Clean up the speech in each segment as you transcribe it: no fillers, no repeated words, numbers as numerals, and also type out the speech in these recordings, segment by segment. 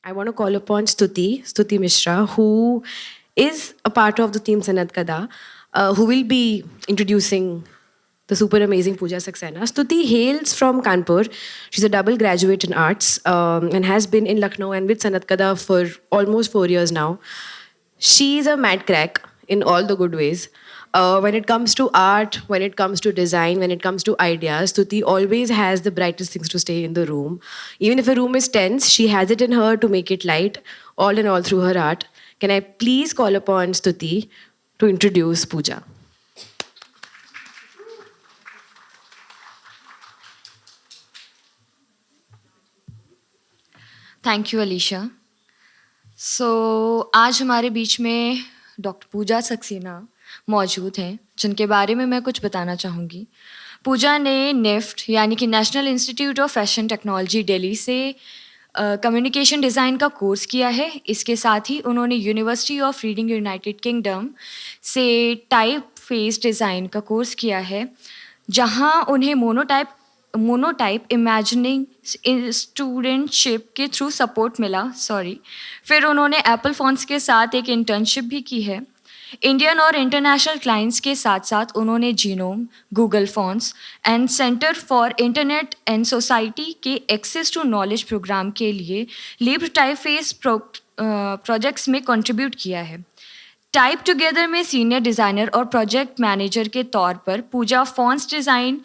I want to call upon Stuti Mishra, who is a part of the team Sanat Kada, who will be introducing the super amazing Pooja Saxena. Stuti hails from Kanpur. She's a double graduate in arts and has been in Lucknow and with Sanat Kada for almost 4 years now. She's a mad crack in all the good ways. When it comes to art, when it comes to design, when it comes to ideas, Stuti always has the brightest things to stay in the room. Even if a room is tense, she has it in her to make it light, all in all through her art. Can I please call upon Stuti to introduce Pooja? Thank you Alisha so आज हमारे बीच में doctor पूजा सक्सेना मौजूद हैं जिनके बारे में मैं कुछ बताना चाहूँगी। पूजा ने नेफ्ट यानी कि national institute of fashion technology Delhi से कम्युनिकेशन डिज़ाइन का कोर्स किया है। इसके साथ ही उन्होंने university of reading United kingdom से टाइप फेस डिज़ाइन का कोर्स किया है, जहां उन्हें मोनोटाइप इमेजिनिंग स्टूडेंटशिप के थ्रू सपोर्ट मिला। फिर उन्होंने एप्पल फ़ॉन्ट्स के साथ एक इंटर्नशिप भी की है। इंडियन और इंटरनेशनल क्लाइंट्स के साथ साथ उन्होंने genome, Google fonts and centre for internet and society के एक्सेस टू नॉलेज प्रोग्राम के लिए लिब्र टाइपफेस प्रोजेक्ट्स में कंट्रीब्यूट किया है। टाइप टुगेदर में सीनियर डिज़ाइनर और प्रोजेक्ट मैनेजर के तौर पर पूजा फ़ॉन्ट्स डिज़ाइन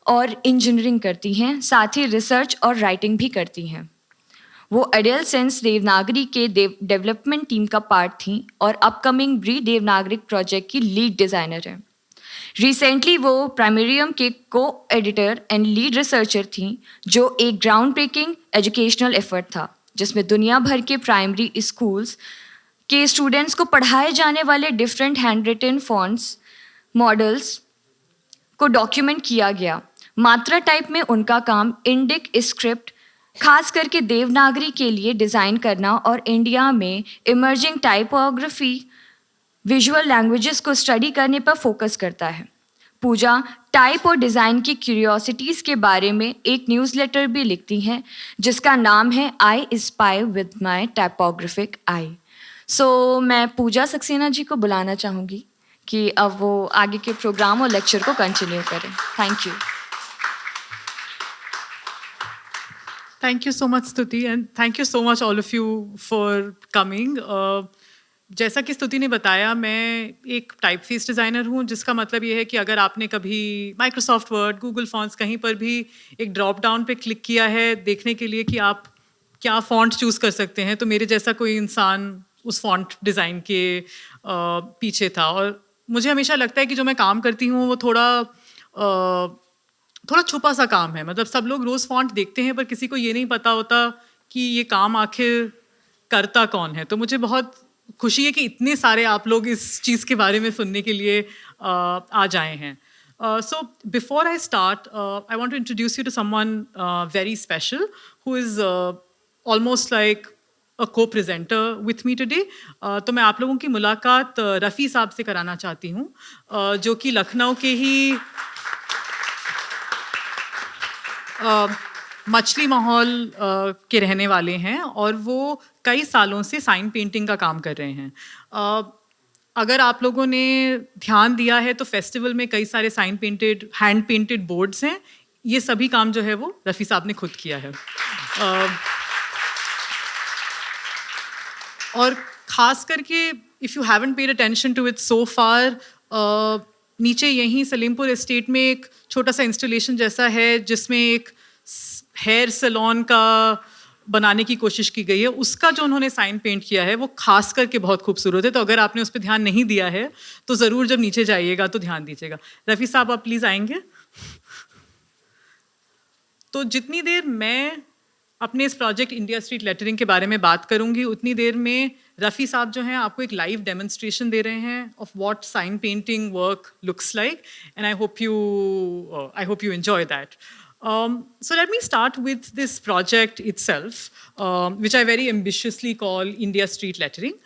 और इंजीनियरिंग करती हैं, साथ ही रिसर्च और राइटिंग भी करती हैं। वो एडल सेंस देवनागरी के डेवलपमेंट टीम का पार्ट थी और अपकमिंग ब्री देवनागरिक प्रोजेक्ट की लीड डिज़ाइनर हैं। रिसेंटली वो प्राइमरियम के को एडिटर एंड लीड रिसर्चर थी, जो एक ग्राउंड ब्रेकिंग एजुकेशनल एफर्ट था जिसमें दुनिया भर के प्राइमरी स्कूल्स के स्टूडेंट्स को पढ़ाए जाने वाले different hand written fonts models को डॉक्यूमेंट किया गया। मात्रा टाइप में उनका काम इंडिक स्क्रिप्ट खास करके देवनागरी के लिए डिज़ाइन करना और इंडिया में इमर्जिंग टाइपोग्राफी विजुअल लैंग्वेजेस को स्टडी करने पर फोकस करता है। पूजा टाइप और डिज़ाइन की क्यूरियोसिटीज़ के बारे में एक न्यूज़लेटर भी लिखती हैं जिसका नाम है I spy with my typographic eye. मैं पूजा सक्सेना जी को बुलाना चाहूँगी कि अब वो आगे के प्रोग्राम और लेक्चर को कंटिन्यू करें। Thank you. Thank you so much, Stuti, and thank you so much all of you for coming. जैसा कि स्तुति ने बताया, मैं एक टाइपफेस डिज़ाइनर हूँ, जिसका मतलब ये है कि अगर आपने कभी माइक्रोसॉफ्ट वर्ड, गूगल फॉन्ट्स कहीं पर भी एक ड्रॉप डाउन पे क्लिक किया है देखने के लिए कि आप क्या फ़ॉन्ट चूज़ कर सकते हैं, तो मेरे जैसा कोई इंसान उस फ़ॉन्ट डिज़ाइन के पीछे था। और मुझे हमेशा लगता है कि जो मैं काम करती हूँ वो थोड़ा छुपा सा काम है। मतलब सब लोग रोज़ फ़ॉन्ट देखते हैं पर किसी को ये नहीं पता होता कि ये काम आखिर करता कौन है। तो मुझे बहुत खुशी है कि इतने सारे आप लोग इस चीज़ के बारे में सुनने के लिए आ जाए हैं। So before I start, I want to introduce you to someone very special who is almost like a co-presenter with me today. तो मैं आप लोगों की मुलाकात रफ़ी साहब से कराना चाहती हूँ, जो कि लखनऊ के ही मछली माहौल के रहने वाले हैं और वो कई सालों से साइन पेंटिंग का काम कर रहे हैं। अगर आप लोगों ने ध्यान दिया है तो फेस्टिवल में कई सारे sign painted, hand painted boards हैं। ये सभी काम जो है वो रफ़ी साहब ने खुद किया है। और ख़ास करके if you haven't paid attention to it so far, नीचे यहीं सलीमपुर एस्टेट में एक छोटा सा इंस्टॉलेशन जैसा है जिसमें एक हेयर सैलून का बनाने की कोशिश की गई है। उसका जो उन्होंने साइन पेंट किया है वो खास करके बहुत खूबसूरत है। तो अगर आपने उस पर ध्यान नहीं दिया है तो ज़रूर जब नीचे जाइएगा तो ध्यान दीजिएगा। रफ़ी साहब आप प्लीज़ आएंगे। तो जितनी देर मैं अपने इस प्रोजेक्ट इंडिया स्ट्रीट लेटरिंग के बारे में बात करूंगी, उतनी देर में रफ़ी साहब जो हैं आपको एक लाइव डेमोन्स्ट्रेशन दे रहे हैं of what sign painting work looks like, and I hope you enjoy that. So let me start with this project itself, which I very ambitiously call India Street Lettering.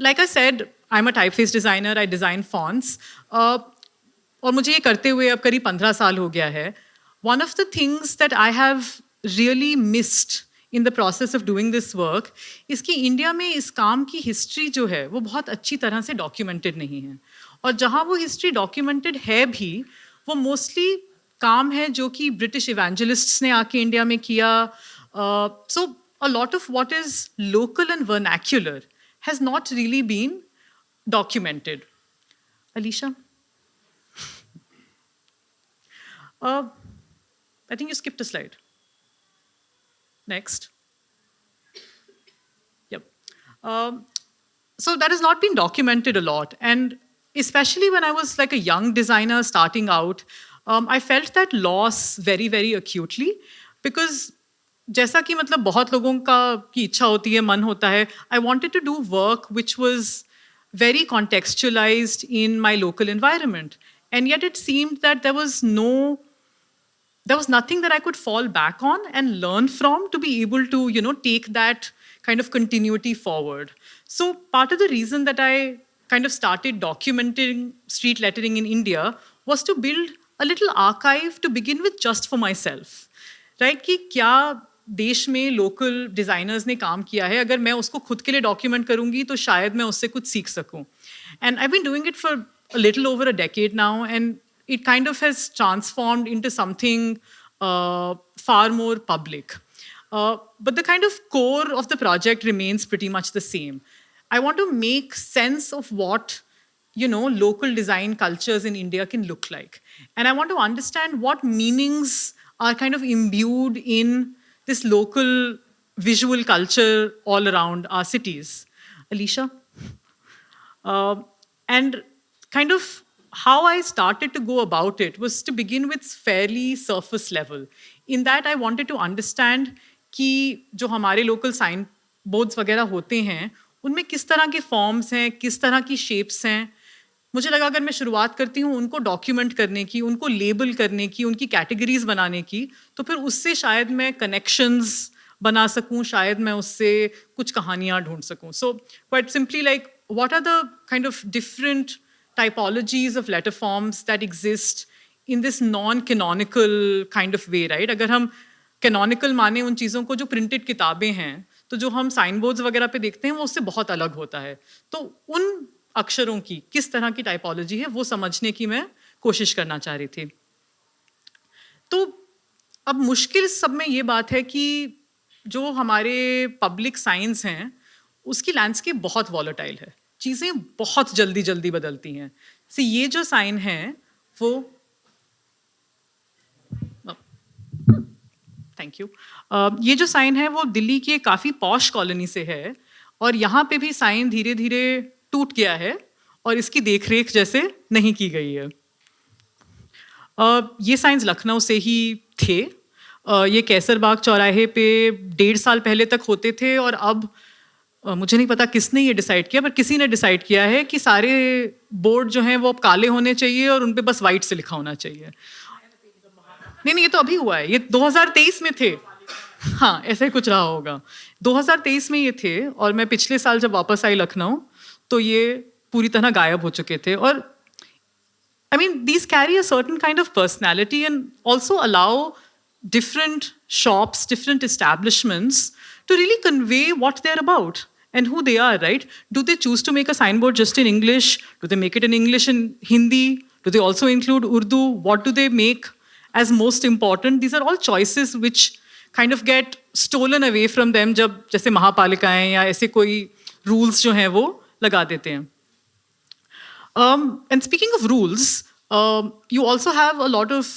Like I said, I'm a typeface designer. I design fonts. और मुझे ये करते हुए अब करीब 15 साल हो गया है. One of the things that I have really missed in the process of doing this work is कि इंडिया में इस काम की हिस्ट्री जो है वो बहुत अच्छी तरह से डॉक्यूमेंटेड नहीं है, और जहाँ वो हिस्ट्री डॉक्यूमेंटेड है भी वो मोस्टली काम है जो कि ब्रिटिश इवेंजलिस्ट्स ने आके इंडिया में किया. So a lot of what is local and vernacular has not really been documented. Alicia? I think you skipped a slide. Next. Yep. So that has not been documented a lot. And especially when I was like a young designer starting out, I felt that loss very, very acutely because जैसा कि मतलब बहुत लोगों की इच्छा होती है, मन होता है, I wanted to do work which was very contextualized in my local environment. And yet it seemed that there was nothing that I could fall back on and learn from to be able to, take that kind of continuity forward. So part of the reason that I kind of started documenting street lettering in India was to build a little archive to begin with just for myself. Right? कि क्या देश में local designers ने काम किया है, अगर मैं उसको खुद के लिए डॉक्यूमेंट करूँगी तो शायद मैं उससे कुछ सीख सकूँ. And I've been doing it for a little over a decade now, and it kind of has transformed into something far more public. But the kind of core of the project remains pretty much the same. I want to make sense of what, local design cultures in India can look like. And I want to understand what meanings are kind of imbued in this local visual culture all around our cities. Alicia? And kind of how I started to go about it was to begin with fairly surface level. In that I wanted to understand कि जो हमारे local sign boards वगैरह होते हैं, उनमें किस तरह के forms हैं, किस तरह की shapes हैं. मुझे लगा अगर मैं शुरुआत करती हूँ उनको डॉक्यूमेंट करने की, उनको लेबल करने की, उनकी कैटेगरीज बनाने की, तो फिर उससे शायद मैं कनेक्शंस बना सकूँ, शायद मैं उससे कुछ कहानियाँ ढूंढ सकूँ. So quite simply like what are the kind of different typologies of letter forms that exist in this non-canonical kind of way, right? अगर हम canonical माने उन चीज़ों को जो printed किताबें हैं, तो जो हम साइन बोर्ड्स वगैरह पे देखते हैं वो उससे बहुत अलग होता है. तो उन अक्षरों की किस तरह की टाइपोलॉजी है वो समझने की मैं कोशिश करना चाह रही थी. तो अब मुश्किल सब में ये बात है कि जो हमारे पब्लिक साइंस हैं उसकी लैंडस्केप बहुत वॉलेटाइल है, चीज़ें बहुत जल्दी जल्दी बदलती हैं. से ये जो साइन है वो थैंक यू, ये जो साइन है वो दिल्ली की काफ़ी पॉश कॉलोनी से है, और यहाँ पे भी साइन धीरे धीरे टूट गया है और इसकी देखरेख जैसे नहीं की गई है. ये साइंस लखनऊ से ही थे. ये कैसरबाग चौराहे पे 1.5 साल पहले तक होते थे, और अब मुझे नहीं पता किसने ये डिसाइड किया, पर किसी ने डिसाइड किया है कि सारे बोर्ड जो हैं वो अब काले होने चाहिए और उन पे बस वाइट से लिखा होना चाहिए. नहीं, ये तो अभी हुआ है, ये 2023 में थे. हाँ, ऐसा ही कुछ रहा होगा. 2023 में ये थे, और मैं पिछले साल जब वापस आई लखनऊ तो ये पूरी तरह गायब हो चुके थे. और I mean, these carry a certain kind of personality and also allow different shops, different establishments to really convey what they're about and who they are, right? Do they choose to make a signboard just in English? Do they make it in English and Hindi? Do they also include Urdu? What do they make as most important? These are all choices which kind of get stolen away from them जब जैसे महापालिकाएं या ऐसे कोई rules जो हैं वो लगा देते हैं. And speaking of rules, you also have a lot of,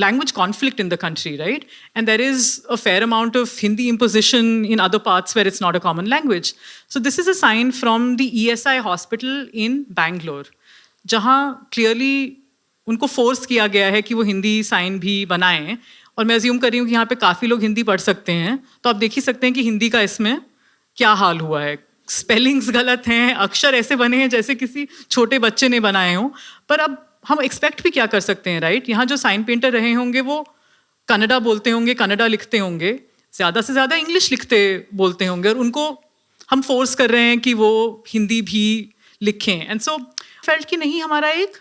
language conflict in the country, right? And there is a fair amount of Hindi imposition in other parts where it's not a common language. So this is a sign from the ESI hospital in Bangalore, जहाँ clearly उनको force किया गया है कि वो Hindi sign भी बनाएं. और मैं assume कर रही हूँ कि यहाँ पे काफ़ी लोग हिंदी पढ़ सकते हैं, तो आप देख ही सकते हैं कि हिंदी का इसमें क्या हाल हुआ है. स्पेलिंग्स गलत हैं, अक्षर ऐसे बने हैं जैसे किसी छोटे बच्चे ने बनाए हों. पर अब हम एक्सपेक्ट भी क्या कर सकते हैं, राइट? यहाँ जो साइन पेंटर रहे होंगे वो कन्नड़ा बोलते होंगे, कन्नड़ा लिखते होंगे, ज़्यादा से ज़्यादा इंग्लिश लिखते बोलते होंगे, और उनको हम फोर्स कर रहे हैं कि वो हिंदी भी लिखें. एंड सो फेल्ट कि नहीं, हमारा एक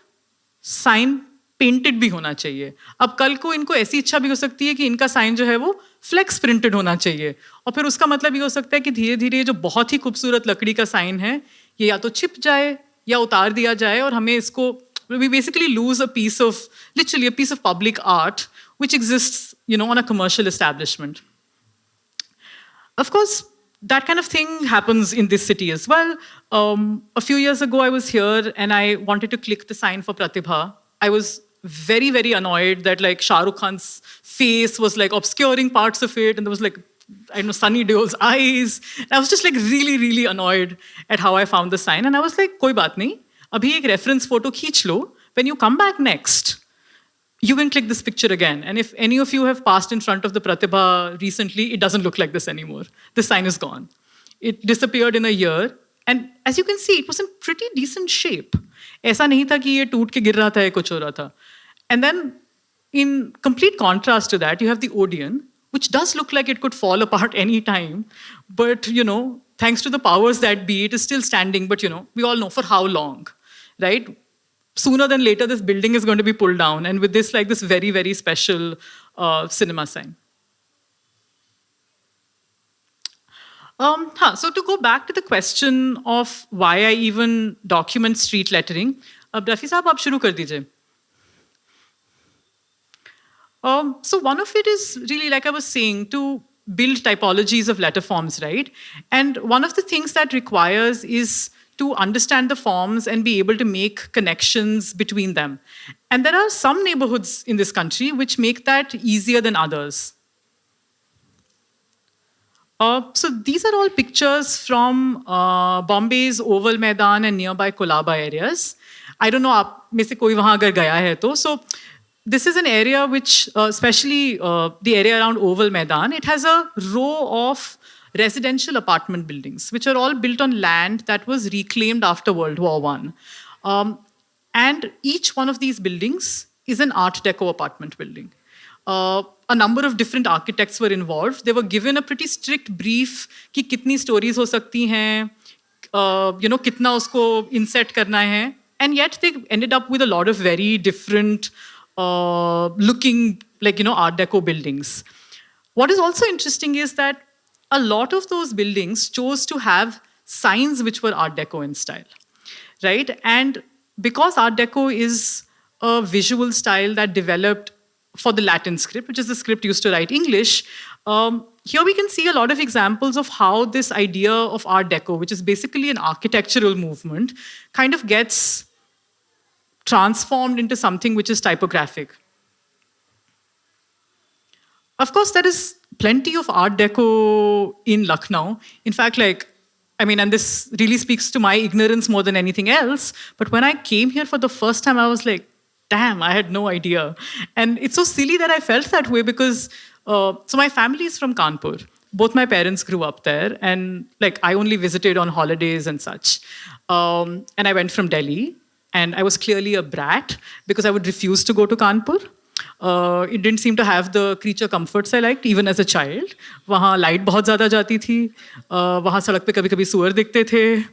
साइन पेंटेड भी होना चाहिए. अब कल को इनको ऐसी इच्छा भी हो सकती है कि इनका साइन जो है वो फ्लेक्स प्रिंटेड होना चाहिए, और फिर उसका मतलब ये हो सकता है कि धीरे धीरे ये जो बहुत ही खूबसूरत लकड़ी का साइन है ये या तो छिप जाए या उतार दिया जाए, और हमें इसको we basically lose a piece of, literally a piece of public art which exists, on a commercial establishment. Of course, that kind of thing happens in this city as well. A few years ago, I was here and I wanted to click the sign for Pratibha. I was very, very annoyed that like Shah Rukh Khan's face was like obscuring parts of it, and there was like, I don't know, Sunny Deol's eyes. And I was just like really, really annoyed at how I found the sign. And I was like, koi baat nahi. Abhi ek reference photo खींच लो. When you come back next, you can click this picture again. And if any of you have passed in front of the Pratibha recently, it doesn't look like this anymore. The sign is gone. It disappeared in a year. And as you can see, it was in pretty decent shape. ऐसा नहीं था कि ये टूट के गिर रहा था या कुछ हो रहा था. And then, in complete contrast to that, you have the Odeon, which does look like it could fall apart any time. But, thanks to the powers that be, it is still standing. But, we all know for how long, right? Sooner than later, this building is going to be pulled down. And with this, like this very, very special cinema sign. So to go back to the question of why I even document street lettering, Rafi साहब आप शुरू कर दीजिए. So one of it is really, like I was saying, to build typologies of letter forms, right? And one of the things that requires is to understand the forms and be able to make connections between them. And there are some neighborhoods in this country which make that easier than others. So these are all pictures from Bombay's Oval Maidan and nearby Colaba areas. I don't know आप में से कोई वहाँ अगर गया है तो. So this is an area which, especially the area around Oval Maidan, it has a row of residential apartment buildings, which are all built on land that was reclaimed after World War I. And each one of these buildings is an Art Deco apartment building. A number of different architects were involved. They were given a pretty strict brief कि कितनी stories हो सकती हैं, कितना उसको inset करना है. And yet they ended up with a lot of very different looking, Art Deco buildings. What is also interesting is that a lot of those buildings chose to have signs which were Art Deco in style, right? And because Art Deco is a visual style that developed for the Latin script, which is the script used to write English, here we can see a lot of examples of how this idea of Art Deco, which is basically an architectural movement, kind of gets transformed into something which is typographic. Of course, there is plenty of Art Deco in Lucknow. In fact, and this really speaks to my ignorance more than anything else, but when I came here for the first time, I was like, damn, I had no idea. And it's so silly that I felt that way because, so my family is from Kanpur. Both my parents grew up there, and I only visited on holidays and such. And I went from Delhi, and I was clearly a brat because I would refuse to go to Kanpur. It didn't seem to have the creature comforts I liked, even as a child. वहाँ light बहुत ज़्यादा जाती थी. वहाँ सड़क पे कभी-कभी सुअर दिखते थे.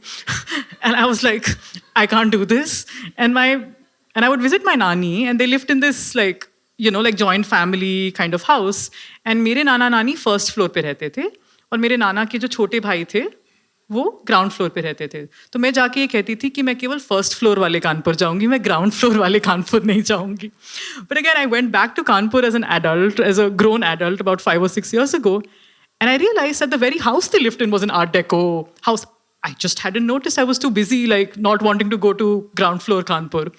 And I was like, I can't do this. And I would visit my nani, and they lived in this joint family kind of house. And मेरे नाना नानी first floor पे रहते थे, और मेरे नाना के जो छोटे भाई थे, वो ग्राउंड फ्लोर पे रहते थे. तो मैं जाके ये कहती थी कि मैं केवल फर्स्ट फ्लोर वाले कानपुर जाऊंगी, मैं ग्राउंड फ्लोर वाले कानपुर नहीं जाऊंगी. But again, I went back to Kanpur as an adult, as a grown adult, about 5 or 6 years ago, and I realized that the very house they lived in was an Art Deco house. I just hadn't noticed. I was too busy, not wanting to go to ground floor Kanpur.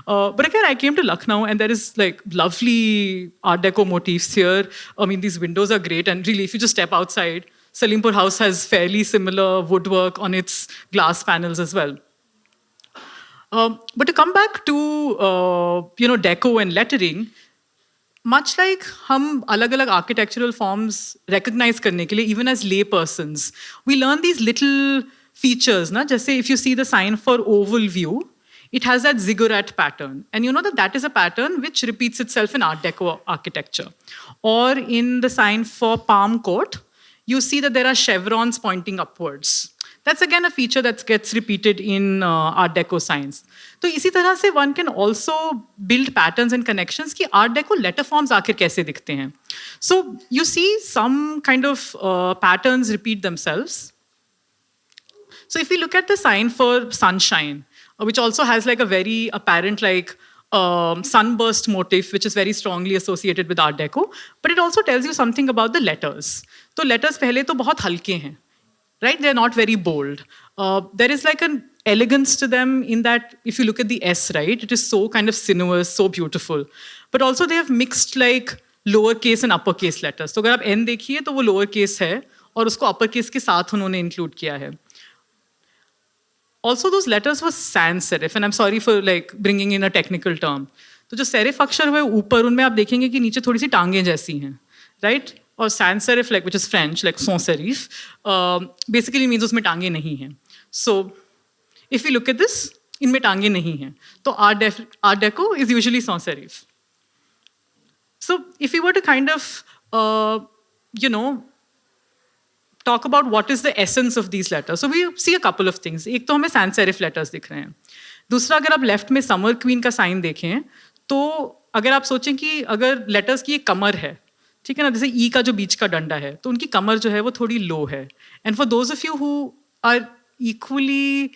But again, I came to Lucknow, and there is lovely Art Deco motifs here. I mean, these windows are great, and really, if you just step outside, Salimpur House has fairly similar woodwork on its glass panels as well. But to come back to deco and lettering, much like हम अलग-अलग architectural forms recognize करने के लिए, even as lay persons, we learn these little features. ना? जैसे if you see the sign for oval view, it has that ziggurat pattern. And you know that is a pattern which repeats itself in Art Deco architecture. Or in the sign for Palm Court, you see that there are chevrons pointing upwards. That's again a feature that gets repeated in Art Deco signs. तो इसी तरह से one can also build patterns and connections कि Art Deco letter forms आखिर कैसे दिखते हैं. So you see some kind of patterns repeat themselves. So if we look at the sign for sunshine, which also has like a very apparent like sunburst motif, which is very strongly associated with Art Deco, but it also tells you something about the letters. So letters पहले तो बहुत हल्के हैं, right? They're not very bold. There is like an elegance to them in that if you look at the S, right, it is so kind of sinuous, so beautiful. But also they have mixed like lowercase and uppercase letters. तो अगर आप N देखिए तो वो lowercase है और उसको uppercase के साथ उन्होंने include किया है. Also, those letters were sans serif, and I'm sorry for like bringing in a technical term. तो जो serif अक्षर हुए ऊपर उनमें आप देखेंगे कि नीचे थोड़ी सी टांगें जैसी हैं, right? और sans serif like which is French like sans serif, basically means उसमें टांगें नहीं हैं. So if we look at this, इनमें टांगें नहीं हैं. तो Art Deco is usually sans serif. So if we were to kind of, talk about what is the essence of these letters. So we see a couple of things. एक तो हमें sans serif letters दिख रहे हैं. दूसरा अगर आप left में समर क्वीन का साइन देखें तो अगर आप सोचें कि अगर लेटर्स की एक कमर है, ठीक है ना, जैसे ई का जो बीच का डंडा है तो उनकी कमर जो है वो थोड़ी लो है. And for those of you who are equally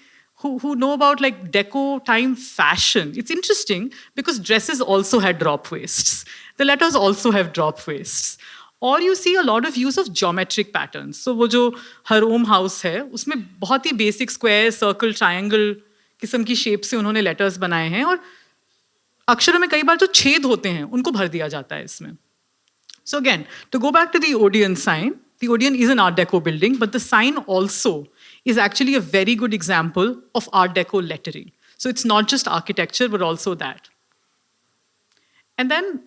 who know about like deco time fashion, it's interesting because dresses also had drop waists. The letters also have drop waists. और you see a lot of use of geometric patterns. So वो जो हर ओम house है उसमें बहुत ही basic square, circle, triangle किस्म की shape से उन्होंने लेटर्स बनाए हैं और अक्षरों में कई बार जो छेद होते हैं उनको भर दिया जाता है इसमें. So again, to go back to the Odeon sign, the Odeon is an Art Deco building, but the sign also is actually a very good example of Art Deco lettering. So it's not just architecture, but also that. And then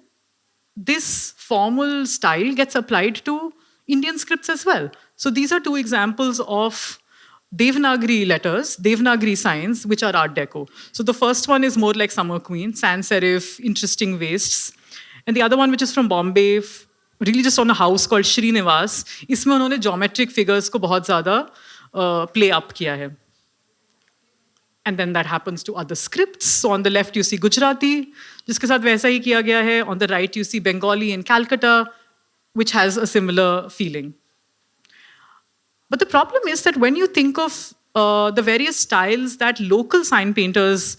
this formal style gets applied to Indian scripts as well. So these are two examples of Devanagari letters, Devanagari signs, which are Art Deco. So the first one is more like Summer Queen, sans serif, interesting wastes. And the other one, which is from Bombay, really just on a house called Srinivas, इसमें उन्होंने geometric figures को बहुत ज़्यादा play up किया है. And then that happens to other scripts. So on the left you see Gujarati, जिसके साथ वैसा ही किया गया है. On the right you see Bengali in Calcutta, which has a similar feeling. But the problem is that when you think of the various styles that local sign painters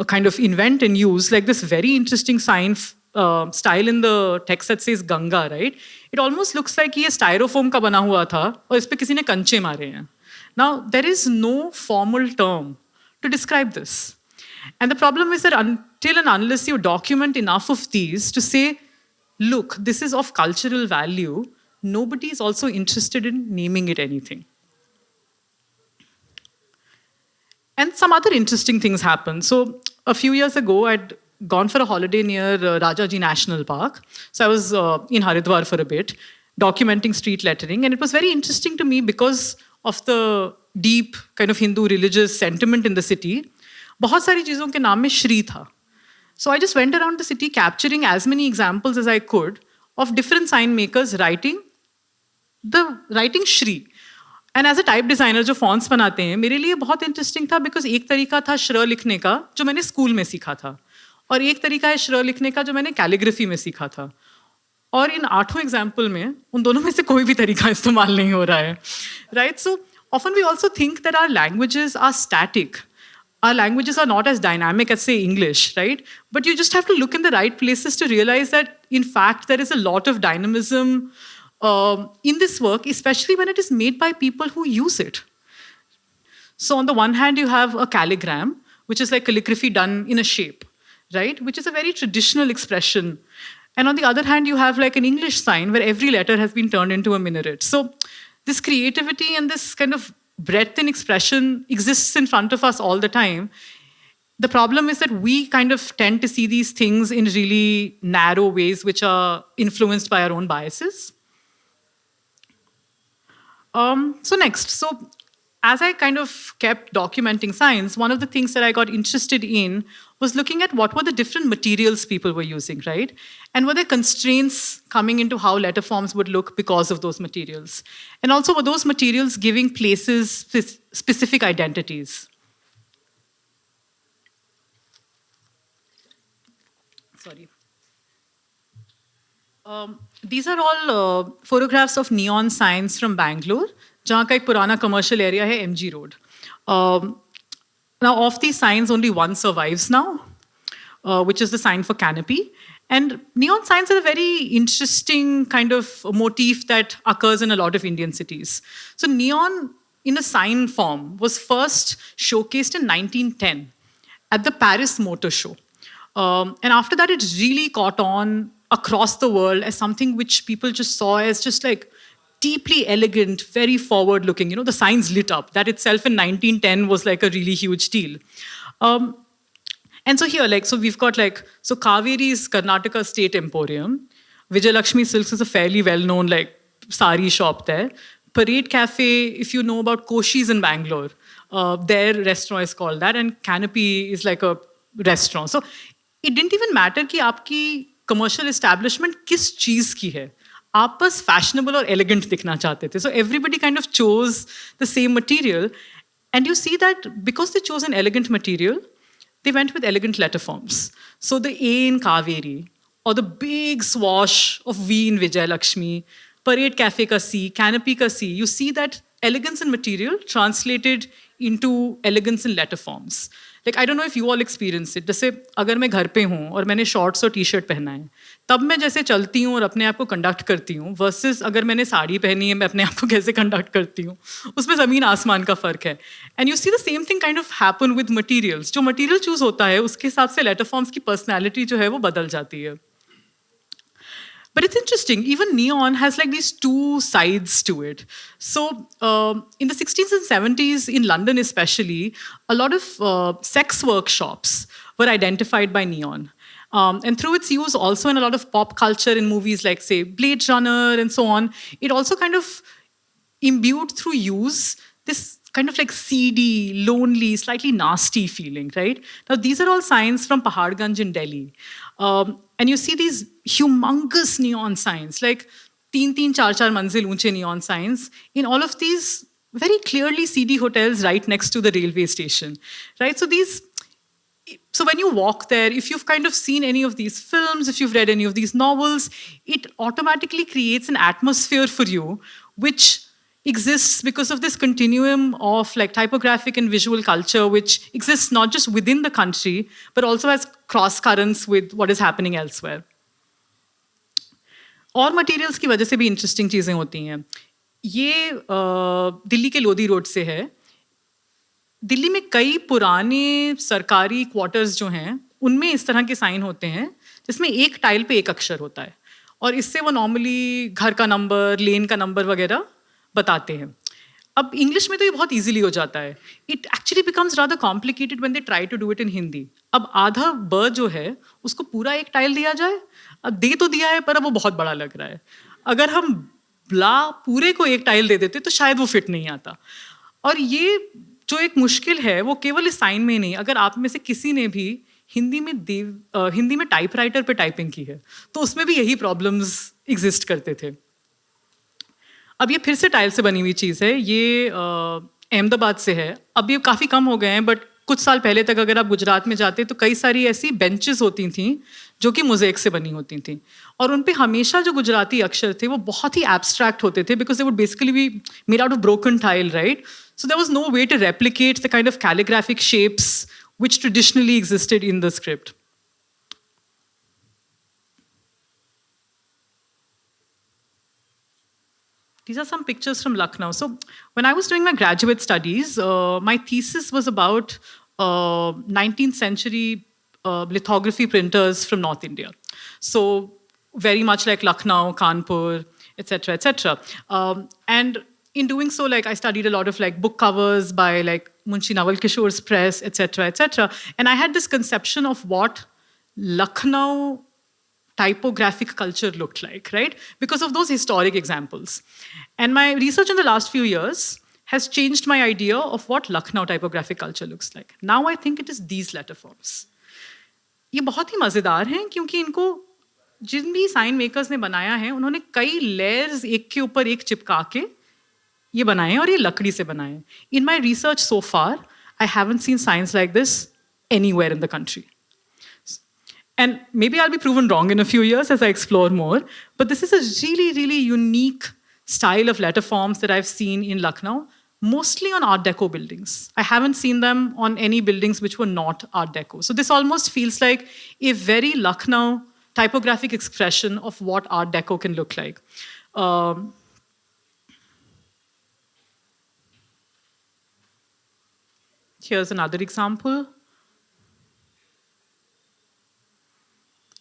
kind of invent and use, like this very interesting sign style in the text that says Ganga, right? It almost looks like ये styrofoam का बना हुआ था और इस पे किसी ने कंचे मारे हैं. Now, there is no formal term to describe this. And the problem is that until and unless you document enough of these to say, look, this is of cultural value, nobody is also interested in naming it anything. And some other interesting things happen. So a few years ago, I'd gone for a holiday near Rajaji National Park. So I was in Haridwar for a bit, documenting street lettering. And it was very interesting to me because of the deep kind of Hindu religious sentiment in the city. बहुत सारी चीज़ों के नाम में श्री था. So I just went around the city capturing as many examples as I could of different sign makers writing Shri. And as a type designer जो fonts बनाते हैं, मेरे लिए बहुत interesting था because एक तरीका था श्र लिखने का जो मैंने स्कूल में सीखा था और एक तरीका है श्र लिखने का जो मैंने कैलीग्राफी में सीखा था. और इन 8 एग्जाम्पल में उन दोनों में से कोई भी तरीका इस्तेमाल नहीं हो रहा है. Right? So often we also think that our languages are static. Our languages are not as dynamic as, say, English, right? But you just have to look in the right places to realize that, in fact, there is a lot of dynamism in this work, especially when it is made by people who use it. So on the one hand, you have a calligram, which is like calligraphy done in a shape, right? Which is a very traditional expression. And on the other hand, you have like an English sign where every letter has been turned into a minaret. So this creativity and this kind of breadth in expression exists in front of us all the time. The problem is that we kind of tend to see these things in really narrow ways which are influenced by our own biases. So as I kind of kept documenting signs, one of the things that I got interested in was looking at what were the different materials people were using, right? And were there constraints coming into how letter forms would look because of those materials? And also, were those materials giving places specific identities? Sorry. These are all photographs of neon signs from Bangalore, जहाँ का एक पुराना commercial area है MG Road. Now, of these signs, only one survives now, which is the sign for Canopy. And neon signs are a very interesting kind of motif that occurs in a lot of Indian cities. So neon in a sign form was first showcased in 1910 at the Paris Motor Show. And after that, it really caught on across the world as something which people just saw as just like deeply elegant, very forward-looking. You know, the signs lit up. That itself in 1910 was like a really huge deal. And so here, so we've got so Kaveri's Karnataka State Emporium. Vijayalakshmi Silks is a fairly well-known sari shop there. Parade Cafe, if you know about Koshi's in Bangalore, their restaurant is called that, and Canopy is like a restaurant. So it didn't even matter कि आपकी commercial establishment किस चीज़ की है. आप बस fashionable और elegant दिखना चाहते थे. So everybody kind of chose the same material. And you see that because they chose an elegant material, they went with elegant letter forms. So the A in Kaveri, or the big swash of V in Vijayalakshmi, Parade Cafe ka C, Canopy ka C, you see that elegance in material translated into elegance in letter forms. I don't know if you all experience it. जैसे अगर मैं घर पे हूँ और मैंने shorts और T shirt पहना है, तब मैं जैसे चलती हूँ और अपने आप को कंडक्ट करती हूँ वर्सेस अगर मैंने साड़ी पहनी है मैं अपने आप को कैसे कंडक्ट करती हूँ, उसमें ज़मीन आसमान का फ़र्क है. And you see the same thing kind of happen with materials. जो मटीरियल चूज़ होता है उसके हिसाब से लेटर फॉर्म्स की पर्सनैलिटी जो है वो बदल जाती है. But it's interesting, even neon has these two sides to it. So in the 60s and 70s, in London especially, a lot of sex workshops were identified by neon. And through its use also in a lot of pop culture in movies like, say, Blade Runner and so on, it also kind of imbued through use this kind of seedy, lonely, slightly nasty feeling, right? Now, these are all signs from Paharganj in Delhi. And you see these humongous neon signs, 3-3, 4-4 manzil unche neon signs in all of these very clearly seedy hotels right next to the railway station, right? So when you walk there, if you've kind of seen any of these films, if you've read any of these novels, it automatically creates an atmosphere for you, which exists because of this continuum of typographic and visual culture, which exists not just within the country, but also has cross currents with what is happening elsewhere. और materials की वजह से भी interesting चीज़ें होती हैं. ये दिल्ली के लोधी रोड से है. दिल्ली में कई पुराने सरकारी क्वार्टर्स जो हैं उनमें इस तरह के साइन होते हैं जिसमें एक टाइल पे एक अक्षर होता है और इससे वो नॉर्मली घर का नंबर, लेन का नंबर वगैरह बताते हैं. अब इंग्लिश में तो ये बहुत इजीली हो जाता है. It actually becomes rather complicated when they try to do it in Hindi. अब आधा ब जो है उसको पूरा एक टाइल दिया जाए. अब दे तो दिया है पर अब वो बहुत बड़ा लग रहा है. अगर हम ब्ला पूरे को एक टाइल दे देते तो शायद वो फिट नहीं आता. और ये जो एक मुश्किल है वो केवल इस साइन में नहीं, अगर आप में से किसी ने भी हिंदी में टाइपराइटर पे टाइपिंग की है तो उसमें भी यही प्रॉब्लम्स एग्जिस्ट करते थे. अब ये फिर से टाइल से बनी हुई चीज़ है. ये अहमदाबाद से है. अब ये काफ़ी कम हो गए हैं, बट कुछ साल पहले तक अगर आप गुजरात में जाते तो कई सारी ऐसी बेंचेस होती थी जो कि मोज़ेक से बनी होती थी और उन पे हमेशा जो गुजराती अक्षर थे वो बहुत ही एब्स्ट्रैक्ट होते थे because they would basically be made out of broken tile, right? So there was no way to replicate the kind of calligraphic shapes which traditionally existed in the script. These are some pictures from Lucknow. So when I was doing my graduate studies, my thesis was about 19th century lithography printers from North India. So very much like Lucknow, Kanpur, etc., etc. And in doing so, I studied a lot of book covers by Munshi Nawal Kishore's press, etc., etc. And I had this conception of what Lucknow typographic culture looked like, right? Because of those historic examples. And my research in the last few years has changed my idea of what Lucknow typographic culture looks like. Now I think it is these letter forms. ये बहुत ही मज़ेदार हैं क्योंकि इनको जिन भी sign makers ने बनाया है उन्होंने कई लेयर्स एक के ऊपर एक चिपका के ये बनाए हैं और ये लकड़ी से बनाए हैं. In my research so far I haven't seen science like this anywhere in the country. And maybe I'll be proven wrong in a few years as I explore more, but this is a really, really unique style of letter forms that I've seen in Lucknow, mostly on Art Deco buildings. I haven't seen them on any buildings which were not Art Deco. So this almost feels like a very Lucknow typographic expression of what Art Deco can look like. Here's another example.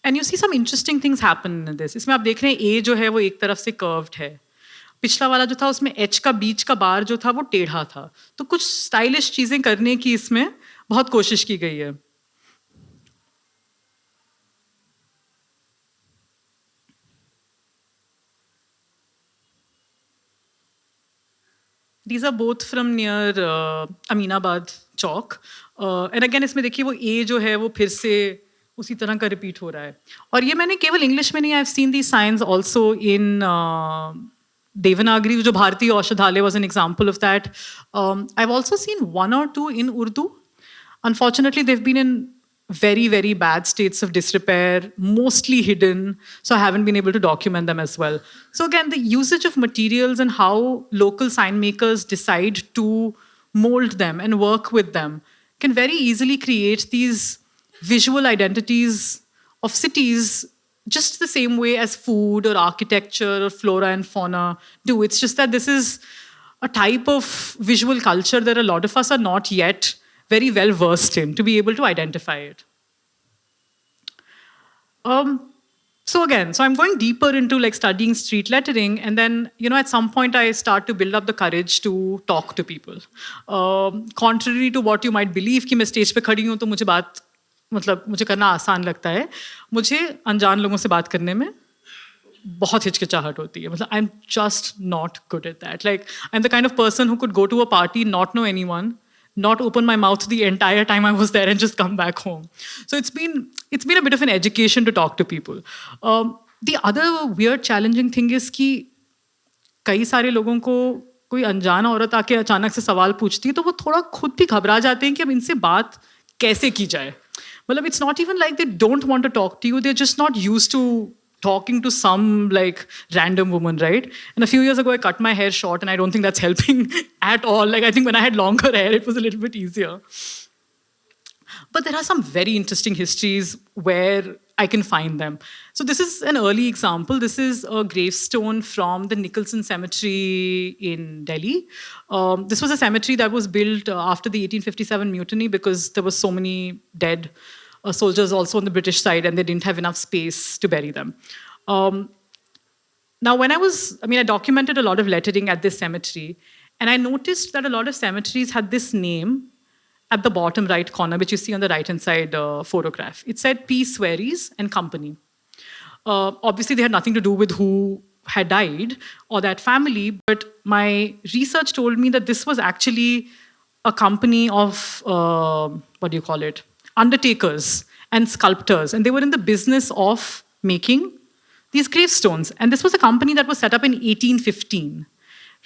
And you see some interesting things happen in this. इसमें आप देख रहे हैं ए जो है वो एक तरफ से कर्व्ड है. पिछला वाला जो था उसमें एच का बीच का बार जो था वो टेढ़ा था. तो कुछ स्टाइलिश चीज़ें करने की इसमें बहुत कोशिश की गई है. These are both from near Aminabad Chowk. And again इसमें देखिए वो ए जो है वो फिर से उसी तरह का रिपीट हो रहा है. और ये मैंने केवल इंग्लिश में नहीं, I have seen the science also in Devanagari. जो भारतीय औषधालय was an example of that. I have also seen 1 or 2 in Urdu. Unfortunately, they've been in very, very bad states of disrepair, mostly hidden, so I haven't been able to document them as well. So again, the usage of materials and how local sign makers decide to mold them and work with them can very easily create these visual identities of cities just the same way as food or architecture or flora and fauna do. It's just that this is a type of visual culture that a lot of us are not yet very well versed in to be able to identify it. So I'm going deeper into like studying street lettering, and then at some point I start to build up the courage to talk to people. Contrary to what you might believe कि मैं stage पे खड़ी हूँ तो मुझे करना आसान लगता है. मुझे अनजान लोगों से बात करने में बहुत हिचकिचाहट होती है. I am just not good at that. Like I am the kind of person who could go to a party, not know anyone, not open my mouth the entire time I was there and just come back home. So it's been a bit of an education to talk to people. The other weird challenging thing is कि कई सारे लोगों को कोई अनजान औरत आके अचानक से सवाल पूछती है तो वो थोड़ा खुद भी घबरा जाते हैं कि अब इनसे बात कैसे की जाए. मतलब it's not even like they don't want to talk to you, they're just not used to talking to some like random woman, right? And a few years ago, I cut my hair short, and I don't think that's helping at all. Like I think when I had longer hair, it was a little bit easier. But there are some very interesting histories where I can find them. So this is an early example. This is a gravestone from the Nicholson Cemetery in Delhi. This was a cemetery that was built after the 1857 mutiny because there were so many dead soldiers also on the British side, and they didn't have enough space to bury them. Now, I documented a lot of lettering at this cemetery, and I noticed that a lot of cemeteries had this name at the bottom right corner, which you see on the right-hand side photograph. It said P. Sweries and Company. Obviously, they had nothing to do with who had died or that family, but my research told me that this was actually a company of, undertakers and sculptors, and they were in the business of making these gravestones. And this was a company that was set up in 1815,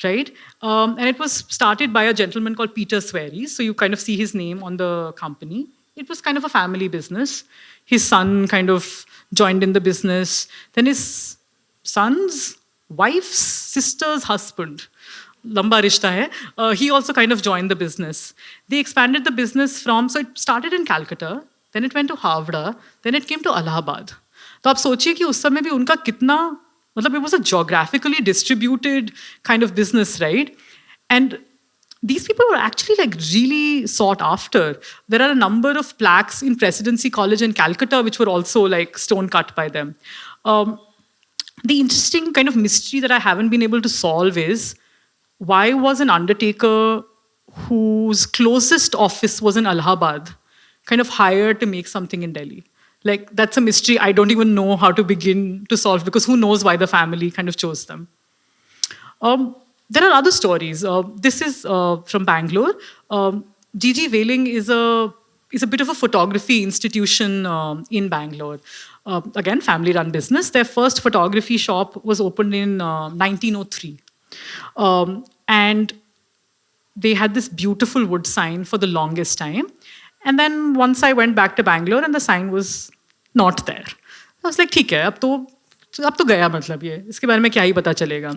right? And it was started by a gentleman called Peter Sweries. So you kind of see his name on the company. It was kind of a family business. His son kind of joined in the business. Then his son's wife's sister's husband, lamba rishta hai, he also kind of joined the business. They expanded the business so it started in Calcutta, then it went to Havda, then it came to Allahabad. तो आप सोचिए कि उस समय भी उनका कितना, मतलब it was a geographically distributed kind of business, right? And these people were actually like really sought after. There are a number of plaques in Presidency College in Calcutta which were also like stone cut by them. The interesting kind of mystery that I haven't been able to solve is why was an undertaker whose closest office was in Allahabad kind of hired to make something in Delhi? Like, that's a mystery I don't even know how to begin to solve, because who knows why the family kind of chose them. There are other stories. This is from Bangalore. G.G. Whaling is a is a bit of a photography institution in Bangalore. Again, family-run business. Their first photography shop was opened in 1903. And they had this beautiful wood sign for the longest time. And then once I went back to Bangalore and the sign was not there. I was like, ठीक है, अब तो गया मतलब ये, इसके बारे में क्या ही पता चलेगा.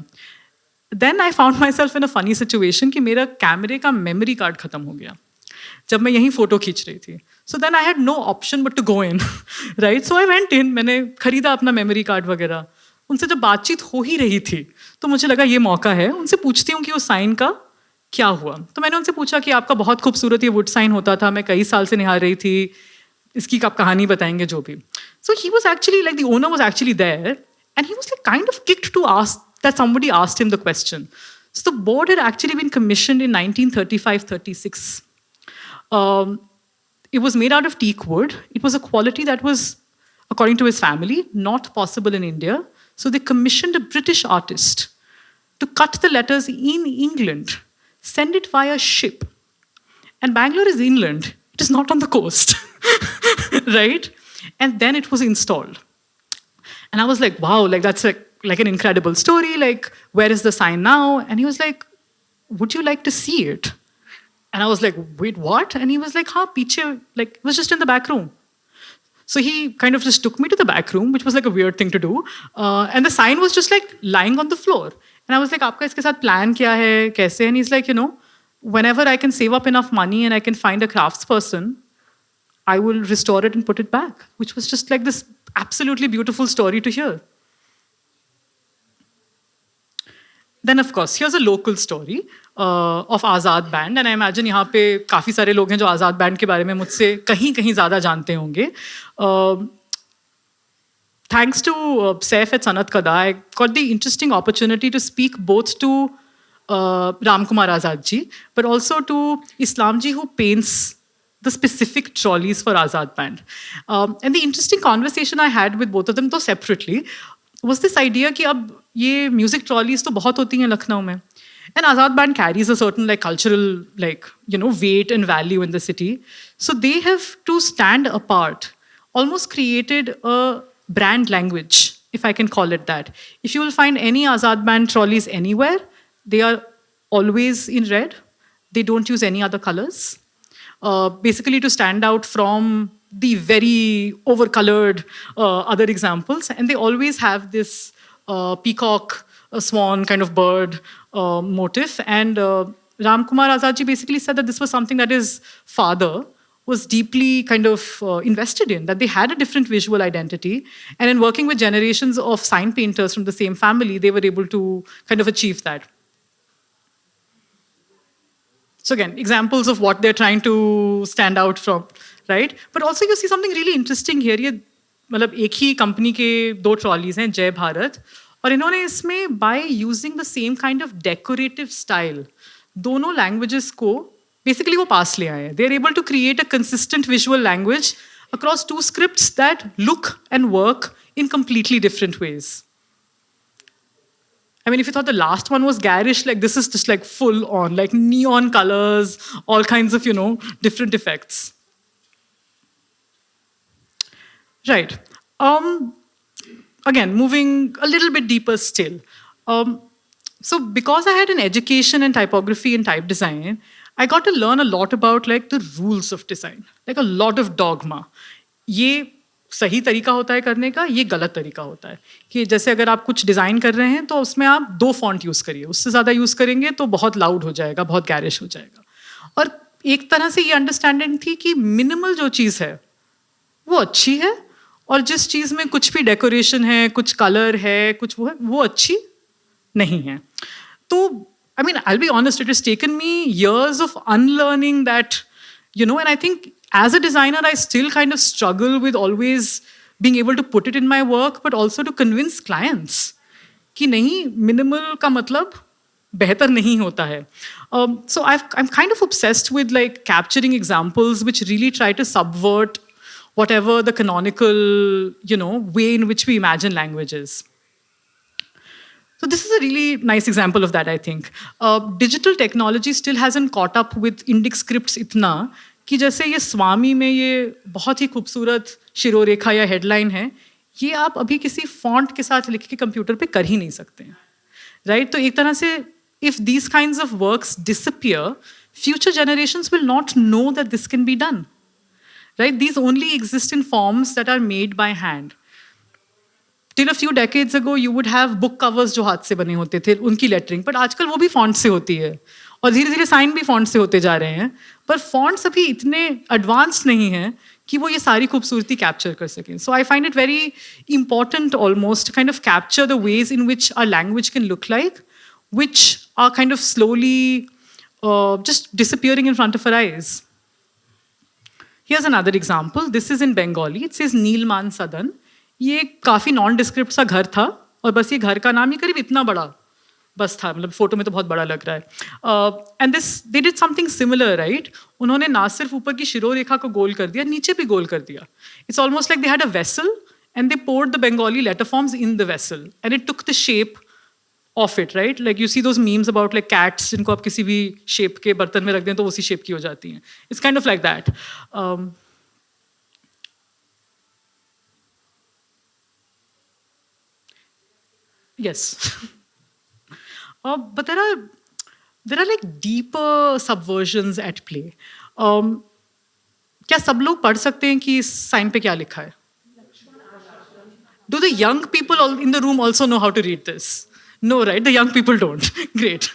Then I found myself in a funny situation कि मेरा कैमरे का मेमोरी कार्ड खत्म हो गया जब मैं यहीं फोटो खींच रही थी. So then I had no option but to go in, right? So I went in, मैंने खरीदा अपना मेमोरी कार्ड वगैरह. उनसे जब बातचीत हो ही रही थी तो मुझे लगा ये मौका है, उनसे पूछती हूँ कि उस साइन का क्या हुआ. तो मैंने उनसे पूछा कि आपका बहुत खूबसूरत ये वुड साइन होता था, मैं कई साल से निहार रही थी, इसकी आप कहानी बताएंगे जो भी. So he was actually like, the owner was actually there and he was like kind of kicked to ask that somebody asked him the question. So the board had actually been commissioned in 1935-36. It was made out of teak wood. It was a quality that was, according to his family, not possible in India. So they commissioned a British artist to cut the letters in England, send it via ship. And Bangalore is inland. It is not on the coast, right? And then it was installed. And I was like, wow, like that's like an incredible story. Like, where is the sign now? And he was like, would you like to see it? And I was like, wait, what? And he was like, हाँ, पीछे, like, it was just in the back room. So he kind of just took me to the back room, which was like a weird thing to do. And the sign was just like lying on the floor. And I was like, आपका इसके साथ plan क्या है, कैसे? And he's like, you know, whenever I can save up enough money and I can find a craftsperson, I will restore it and put it back, which was just like this absolutely beautiful story to hear. Then, of course, here's a local story of Azad Band, and I imagine यहाँ पे काफ़ी सारे लोग हैं जो आज़ाद band के बारे में मुझसे कहीं ज़्यादा जानते होंगे. Thanks to Saif at Sanat Kada, I got the interesting opportunity to speak both to Ramkumar Azad ji, but also to Islam ji, who paints the specific trolleys for Azad Band. And the interesting conversation I had with both of them, though separately, was this idea कि अब ये music trolleys तो बहुत होती हैं लखनऊ में. And Azad Band carries a certain like cultural like, you know, weight and value in the city. So they have to stand apart, almost created a brand language, if I can call it that. If you will find any Azad Band trolleys anywhere, they are always in red. They don't use any other colors. Basically to stand out from the very overcolored other examples. And they always have this peacock, a swan kind of bird motif. And Ramkumar Azad ji basically said that this was something that his father was deeply kind of invested in, that they had a different visual identity. And in working with generations of sign painters from the same family, they were able to kind of achieve that. So again, examples of what they're trying to stand out from, right? But also you see something really interesting here. ये मतलब एक ही company के दो trolleys हैं, जय भारत, और इन्होंने इसमें by using the same kind of decorative style, दोनों languages को basically वो पास ले आए हैं. They're able to create a consistent visual language across two scripts that look and work in completely different ways. I mean, if you thought the last one was garish, like this is just like full on, like neon colors, all kinds of, you know, different effects. Right. Again, moving a little bit deeper still. So because I had an education in typography and type design, I got to learn a lot about like the rules of design, like a lot of dogma. ये सही तरीका होता है करने का, ये गलत तरीका होता है कि जैसे अगर आप कुछ डिज़ाइन कर रहे हैं तो उसमें आप 2 फॉन्ट यूज़ करिए, उससे ज़्यादा यूज़ करेंगे तो बहुत लाउड हो जाएगा, बहुत गैरिश हो जाएगा. और एक तरह से ये अंडरस्टैंडिंग थी कि मिनिमल जो चीज़ है वो अच्छी है, और जिस चीज़ में कुछ भी डेकोरेशन है, कुछ कलर है, कुछ वो अच्छी नहीं है. तो I mean, I'll be honest, it has taken me years of unlearning that, you know, and I think as a designer, I still kind of struggle with always being able to put it in my work, but also to convince clients कि नहीं, minimal का मतलब बेहतर नहीं होता है. So I'm kind of obsessed with like capturing examples which really try to subvert whatever the canonical, you know, way in which we imagine languages. So this is a really nice example of that, I think. Digital technology still hasn't caught up with Indic scripts itna कि जैसे ये स्वामी में ये बहुत ही खूबसूरत शिरोरेखा या headline है, ये आप अभी किसी फॉन्ट के साथ लिख के कंप्यूटर पे कर ही नहीं सकते हैं, राइट? तो एक तरह से if these kinds of works disappear, future generations will not know that this can be done, right? These only exist in forms that are made by hand. Till a few decades ago, you would have book covers जो हाथ से बने होते थे, उनकी lettering, but आजकल वो भी फॉन्ट से होती है, और धीरे धीरे साइन भी फॉन्ट से होते जा रहे हैं, पर फॉन्ट्स अभी इतने एडवांस्ड नहीं हैं कि वो ये सारी खूबसूरती कैप्चर कर सकें. So I find it very important almost kind of capture the ways in which our language can look like, which are kind of slowly just disappearing in front of our eyes. Here's another example. This is in Bengali. It says Neelman Sadan. ये काफ़ी non describe सा घर था, और बस ये घर का नाम ही करीब इतना बड़ा बस था, मतलब फोटो में तो बहुत बड़ा लग रहा है. And this they did something similar, right? उन्होंने ना सिर्फ ऊपर की शिरोरेखा को गोल कर दिया, नीचे भी गोल कर दिया. It's almost like they had a vessel and they poured the Bengali letter forms in the vessel and it took the shape of it, right? Like you see those memes about like cats जिनको आप किसी भी shape के बर्तन में रख दें तो उसी शेप की हो जाती हैं. It's kind of like that. Yes. But there are like deeper subversions at play. क्या सब लोग पढ़ सकते हैं कि इस साइन पे क्या लिखा है? Do the young people in the room also know how to read this? No, right? The young people don't. Great.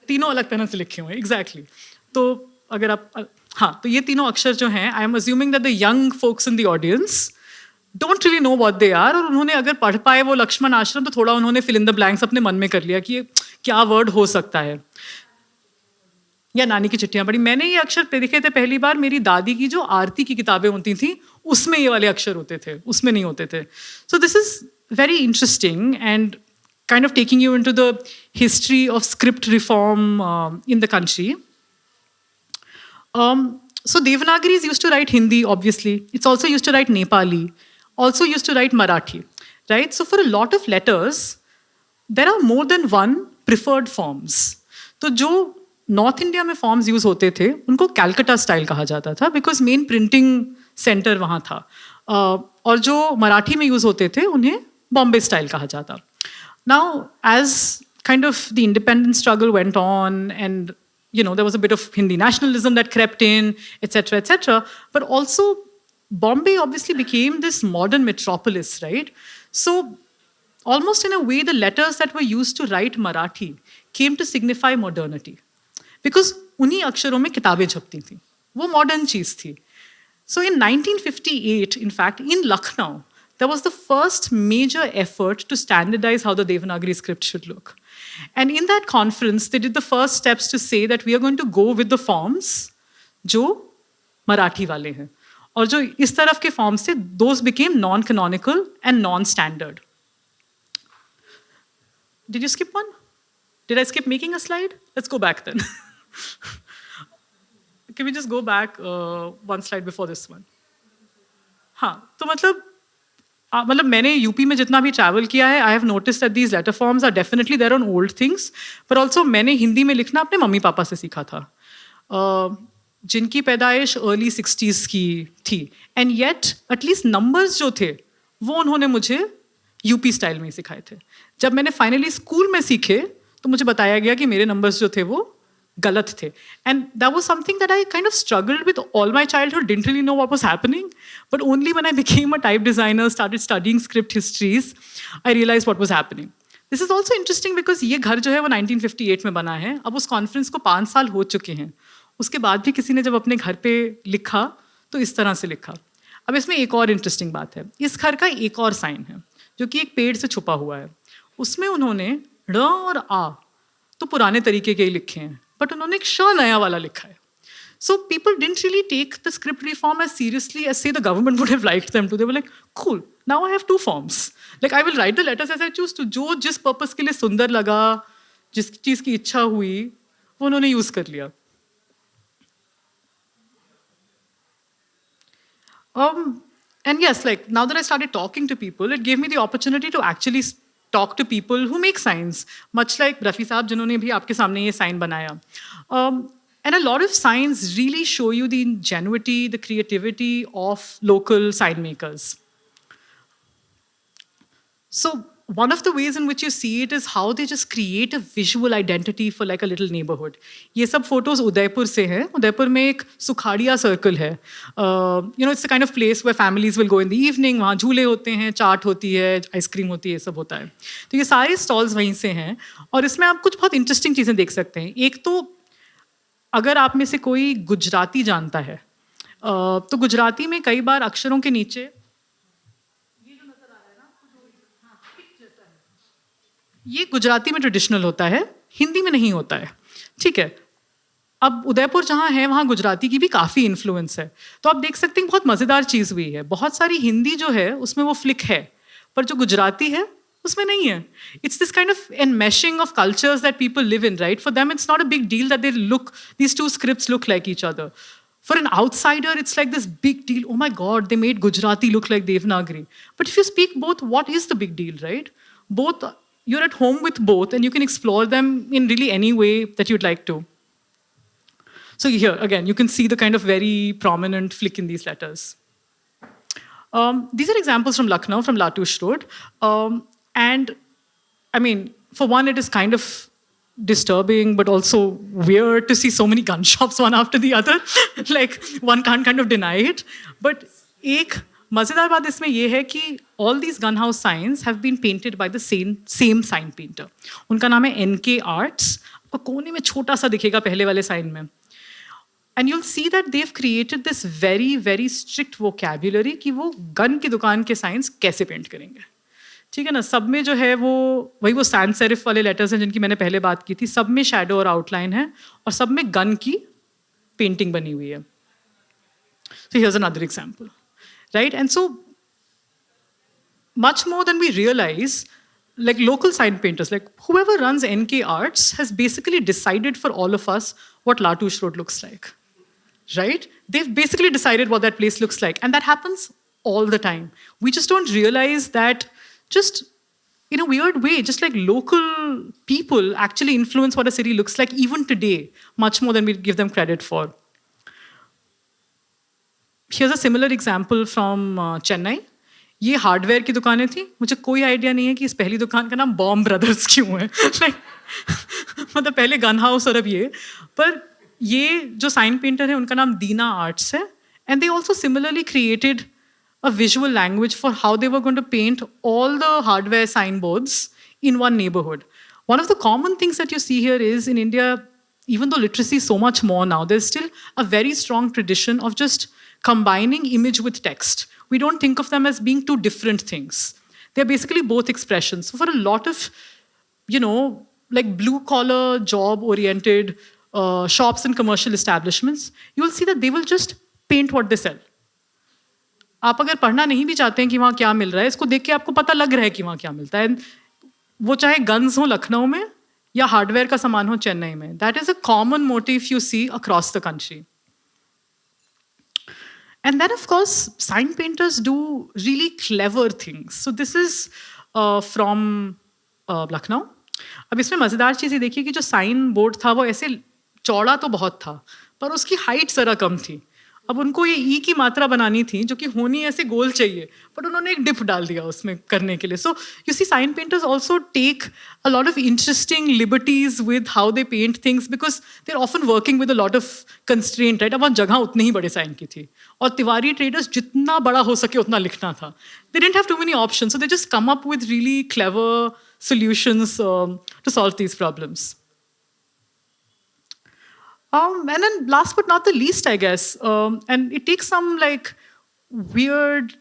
तीनों अलग तरह से लिखे हुए हैं, एग्जैक्टली. तो अगर आप, हाँ, तो ये तीनों अक्षर जो हैं, I am assuming that the young folks in the audience don't really know what they are, और उन्होंने अगर पढ़ पाए वो लक्ष्मण आश्रम तो थोड़ा उन्होंने फिल इन द ब्लैंक्स अपने मन में कर लिया कि ये क्या वर्ड हो सकता है, या नानी की चिट्ठियां पढ़ी. मैंने ये अक्षर देखे थे पहली बार मेरी दादी की जो आरती की किताबें होती थी उसमें ये वाले अक्षर होते थे, उसमें नहीं होते थे. So this is very interesting and kind of taking you into the history of script reform in the country. So Devanagari is used to write Hindi, obviously. It's also used to write Nepali, also used to write Marathi, right? So for a lot of letters, there are more than one preferred forms. तो जो north India में forms use होते थे उनको Calcutta style कहा जाता था because main printing centre वहाँ था, और जो मराठी में यूज होते थे उन्हें बॉम्बे स्टाइल कहा जाता. Now, as kind of the independence struggle went on and, you know, there was a bit of Hindi nationalism that crept in, etc., but also Bombay obviously became this modern metropolis, right? So, almost in a way, the letters that were used to write Marathi came to signify modernity. Because उन्हीं अक्षरों में किताबें छपती थी, वो modern चीज़ थी. So, in 1958, in fact, in Lucknow, there was the first major effort to standardize how the Devanagari script should look. And in that conference, they did the first steps to say that we are going to go with the forms जो मराठी वाले हैं. और जो इस तरफ के forms थे, those became non-canonical and non-standard. Did you skip one? Did I skip making a slide? Let's go back then. Can we just go back one slide before this one? हाँ, तो मतलब मैंने यूपी में जितना भी travel किया है, I have notice that these letter forms are definitely there on old things, पर ऑल्सो मैंने हिंदी में लिखना अपने मम्मी पापा से सीखा था, जिनकी पैदाइश अर्ली 60s की थी, एंड येट एटलीस्ट नंबर्स जो थे वो उन्होंने मुझे यूपी स्टाइल में ही सिखाए थे. जब मैंने फाइनली स्कूल में सीखे तो मुझे बताया गया कि मेरे नंबर्स जो थे वो गलत थे. And that was something that I kind of struggled with all my childhood, didn't really know what was happening, but only when I became a type designer, started studying script histories, I realized what was happening. This is also interesting because ये घर जो है वो 1958 में बना है. अब उस कॉन्फ्रेंस को 5 साल हो चुके हैं, उसके बाद भी किसी ने जब अपने घर पे लिखा तो इस तरह से लिखा. अब इसमें एक और इंटरेस्टिंग बात है, इस घर का एक और साइन है जो कि एक पेड़ से छुपा हुआ है. उसमें उन्होंने ड़ और आ तो पुराने तरीके के ही लिखे हैं, बट उन्होंने एक श नया वाला लिखा है. So people didn't really take the script reform as seriously as say the government would have liked them to. They were like, cool, now I have 2 forms. Like I will write the letters as I choose to. जो जिस purpose के लिए सुंदर लगा, जिस चीज़ की इच्छा हुई, वो उन्होंने यूज कर लिया. And yes, like now that I started talking to people, it gave me the opportunity to actually talk to people who make signs, much like Rafi साहब जिन्होंने भी आपके सामने ये sign बनाया. And a lot of signs really show you the ingenuity, the creativity of local sign makers. So one of the ways in which you see it is how they just create a visual identity for like a little neighborhood. ये सब photos Udaipur से हैं. उदयपुर में एक Sukhadia circle है. It's the kind of place where families will go in the evening. वहाँ झूले होते हैं, चाट होती है, आइसक्रीम होती है, ये सब होता है. तो ये सारे stalls वहीं से हैं. और इसमें आप कुछ बहुत interesting चीज़ें देख सकते हैं. एक तो अगर आप में से कोई गुजराती जानता है, तो गुजराती में कई बार अक्षरों के नीचे ये गुजराती में ट्रेडिशनल होता है, हिंदी में नहीं होता है. ठीक है. अब उदयपुर जहाँ है वहाँ गुजराती की भी काफ़ी इन्फ्लुएंस है. तो आप देख सकते हैं बहुत मज़ेदार चीज़ हुई है. बहुत सारी हिंदी जो है उसमें वो फ्लिक है, पर जो गुजराती है उसमें नहीं है. It's this kind of enmeshing of cultures that people live in, right? For them, it's not a big deal that these two scripts look like each other. For an outsider, it's like this big deal. Oh my God, they made Gujarati look like Devanagari. But if you speak both, what is the big deal, right? Both, you're at home with both, and you can explore them in really any way that you'd like to. So here, again, you can see the kind of very prominent flick in these letters. These are examples from Lucknow, from Latouche Road. And I mean, for one, it is kind of disturbing, but also weird to see so many gun shops one after the other. Like, one can't kind of deny it. But एक मज़ेदार बात इसमें ये है कि all these gun house signs have been painted by the same sign painter. उनका नाम है NK Arts. आपको कोने में छोटा सा दिखेगा पहले वाले sign में. And you'll see that they've created this very, very strict vocabulary कि वो गन की दुकान के signs कैसे पेंट करेंगे. ठीक है ना. सब में जो है वो सैंस सेरिफ वाले लेटर्स हैं जिनकी मैंने पहले बात की थी. सब में शैडो और आउटलाइन है और सब में गन की पेंटिंग बनी हुई है. So here's another example, right? And so much more than we realize, like local sign painters, like whoever runs NK Arts has basically decided for all of us what Latouche Road looks like, right? They've basically decided what that place looks like, and that happens all the time. We just don't realize that. Just in a weird way, just like local people actually influence what a city looks like even today, much more than we give them credit for. Here's a similar example from Chennai. ये hardware की दुकानें थी. मुझे कोई idea नहीं है कि इस पहली दुकान का नाम बॉम्ब ब्रदर्स क्यों है. मतलब पहले गन हाउस और अब ये. पर ये जो साइन पेंटर है उनका नाम दीना आर्ट्स है. And they also similarly created a visual language for how they were going to paint all the hardware signboards in one neighborhood. One of the common things that you see here is in India, even though literacy is so much more now, there's still a very strong tradition of just combining image with text. We don't think of them as being two different things. They're basically both expressions. So for a lot of, like blue-collar, job-oriented shops and commercial establishments, you'll see that they will just paint what they sell. आप अगर पढ़ना नहीं भी चाहते हैं कि वहाँ क्या मिल रहा है, इसको देख के आपको पता लग रहा है कि वहाँ क्या मिलता है. वो चाहे गन्स हो लखनऊ में या हार्डवेयर का सामान हो चेन्नई में. That is a common motif you see across the country. And then, of course, sign painters do really clever things. So this is from Lucknow. अब इसमें मज़ेदार चीज़ ये देखिए कि जो साइन बोर्ड था वो ऐसे चौड़ा तो बहुत था, पर उसकी हाइट ज़रा कम थी. अब उनको ये ई की मात्रा बनानी थी जो कि होनी ऐसे गोल चाहिए, पर उन्होंने एक डिप डाल दिया उसमें करने के लिए. So you see sign painters also take a lot of interesting liberties with how they paint things because they are often working with a lot of constraint, right. अब वहाँ जगह उतनी ही बड़े साइन की थी और तिवारी ट्रेडर्स जितना बड़ा हो सके उतना लिखना था. They didn't have too many options, so they just come up with really clever solutions to solve these problems. And then last but not the least, I guess, and it takes some like weird,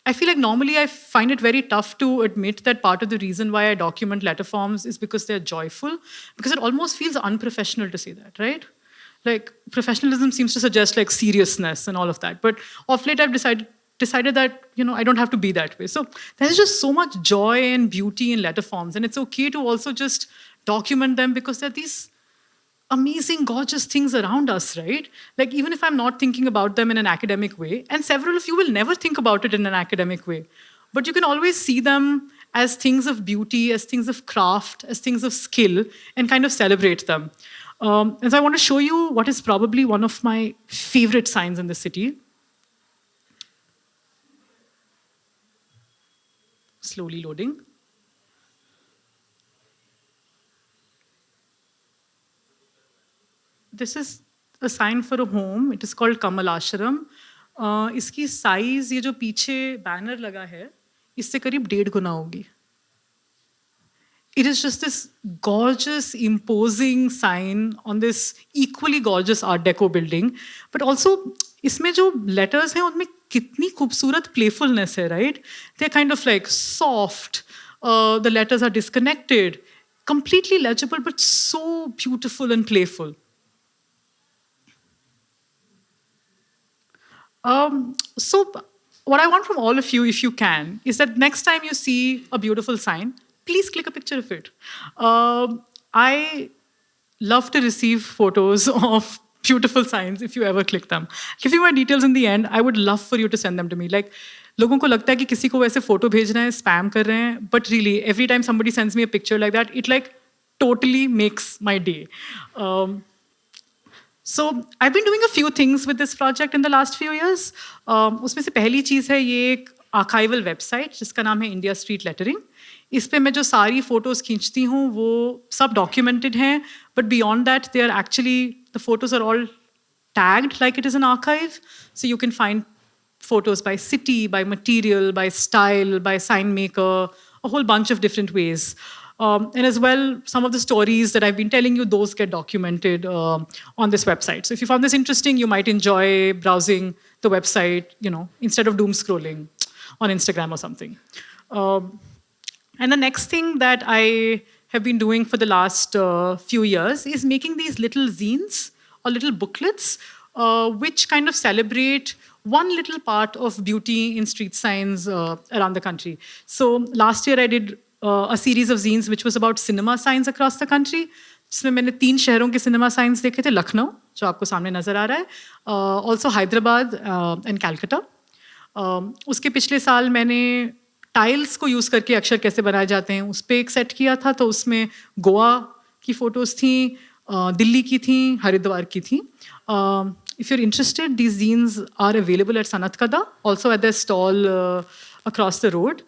I feel like normally I find it very tough to admit that part of the reason why I document letter forms is because they're joyful, because it almost feels unprofessional to say that, right? Like professionalism seems to suggest like seriousness and all of that. But of late I've decided that, I don't have to be that way. So there's just so much joy and beauty in letter forms, and it's okay to also just document them because they're these amazing, gorgeous things around us, right? Like even if I'm not thinking about them in an academic way, and several of you will never think about it in an academic way, but you can always see them as things of beauty, as things of craft, as things of skill, and kind of celebrate them. And so I want to show you what is probably one of my favorite signs in the city. Slowly loading. This is a sign for a home. It is called Kamal Ashram. इसकी size ये जो पीछे banner लगा है इससे करीब 1.5 गुना होगी. It is just this gorgeous, imposing sign on this equally gorgeous Art Deco building. But also, इसमें जो letters हैं उनमें कितनी खूबसूरत playfulness है, right? They're kind of like soft. The letters are disconnected, completely legible, but so beautiful and playful. So what I want from all of you, if you can, is that next time you see a beautiful sign, please click a picture of it. I love to receive photos of beautiful signs if you ever click them. Give you my details in the end. I would love for you to send them to me. Like, लोगों को लगता है कि किसी को वैसे photo भेजना है, spam कर रहे हैं, but really, every time somebody sends me a picture like that, it like totally makes my day. So I've been doing a few things with this project in the last few years. उसमें से पहली चीज़ है ये एक archival website जिसका नाम है India street lettering. इस पे मैं जो सारी फोटोज़ खींचती हूँ वो सब डॉक्यूमेंटेड हैं, but beyond that they are actually the photos are all tagged like it is an archive. So you can find photos by city, by material, by style, by sign maker, a whole bunch of different ways. And as well, some of the stories that I've been telling you, those get documented on this website. So if you found this interesting, you might enjoy browsing the website, instead of doom scrolling on Instagram or something. And the next thing that I have been doing for the last few years is making these little zines or little booklets, which kind of celebrate one little part of beauty in street signs around the country. So last year I did a series of zines which was about cinema signs across the country. जिसमें मैंने 3 शहरों के cinema science देखे थे. लखनऊ, जो आपको सामने नज़र आ रहा है, ऑल्सो हैदराबाद एंड कैलकाटा. उसके पिछले साल मैंने टाइल्स को यूज़ करके अक्षर कैसे बनाए जाते हैं उस पर एक सेट किया था. तो उसमें गोवा की फ़ोटोज़ थी, दिल्ली की थी, हरिद्वार की थी. If you're interested, these zines are available at Sanat Kada, also at their stall across the road.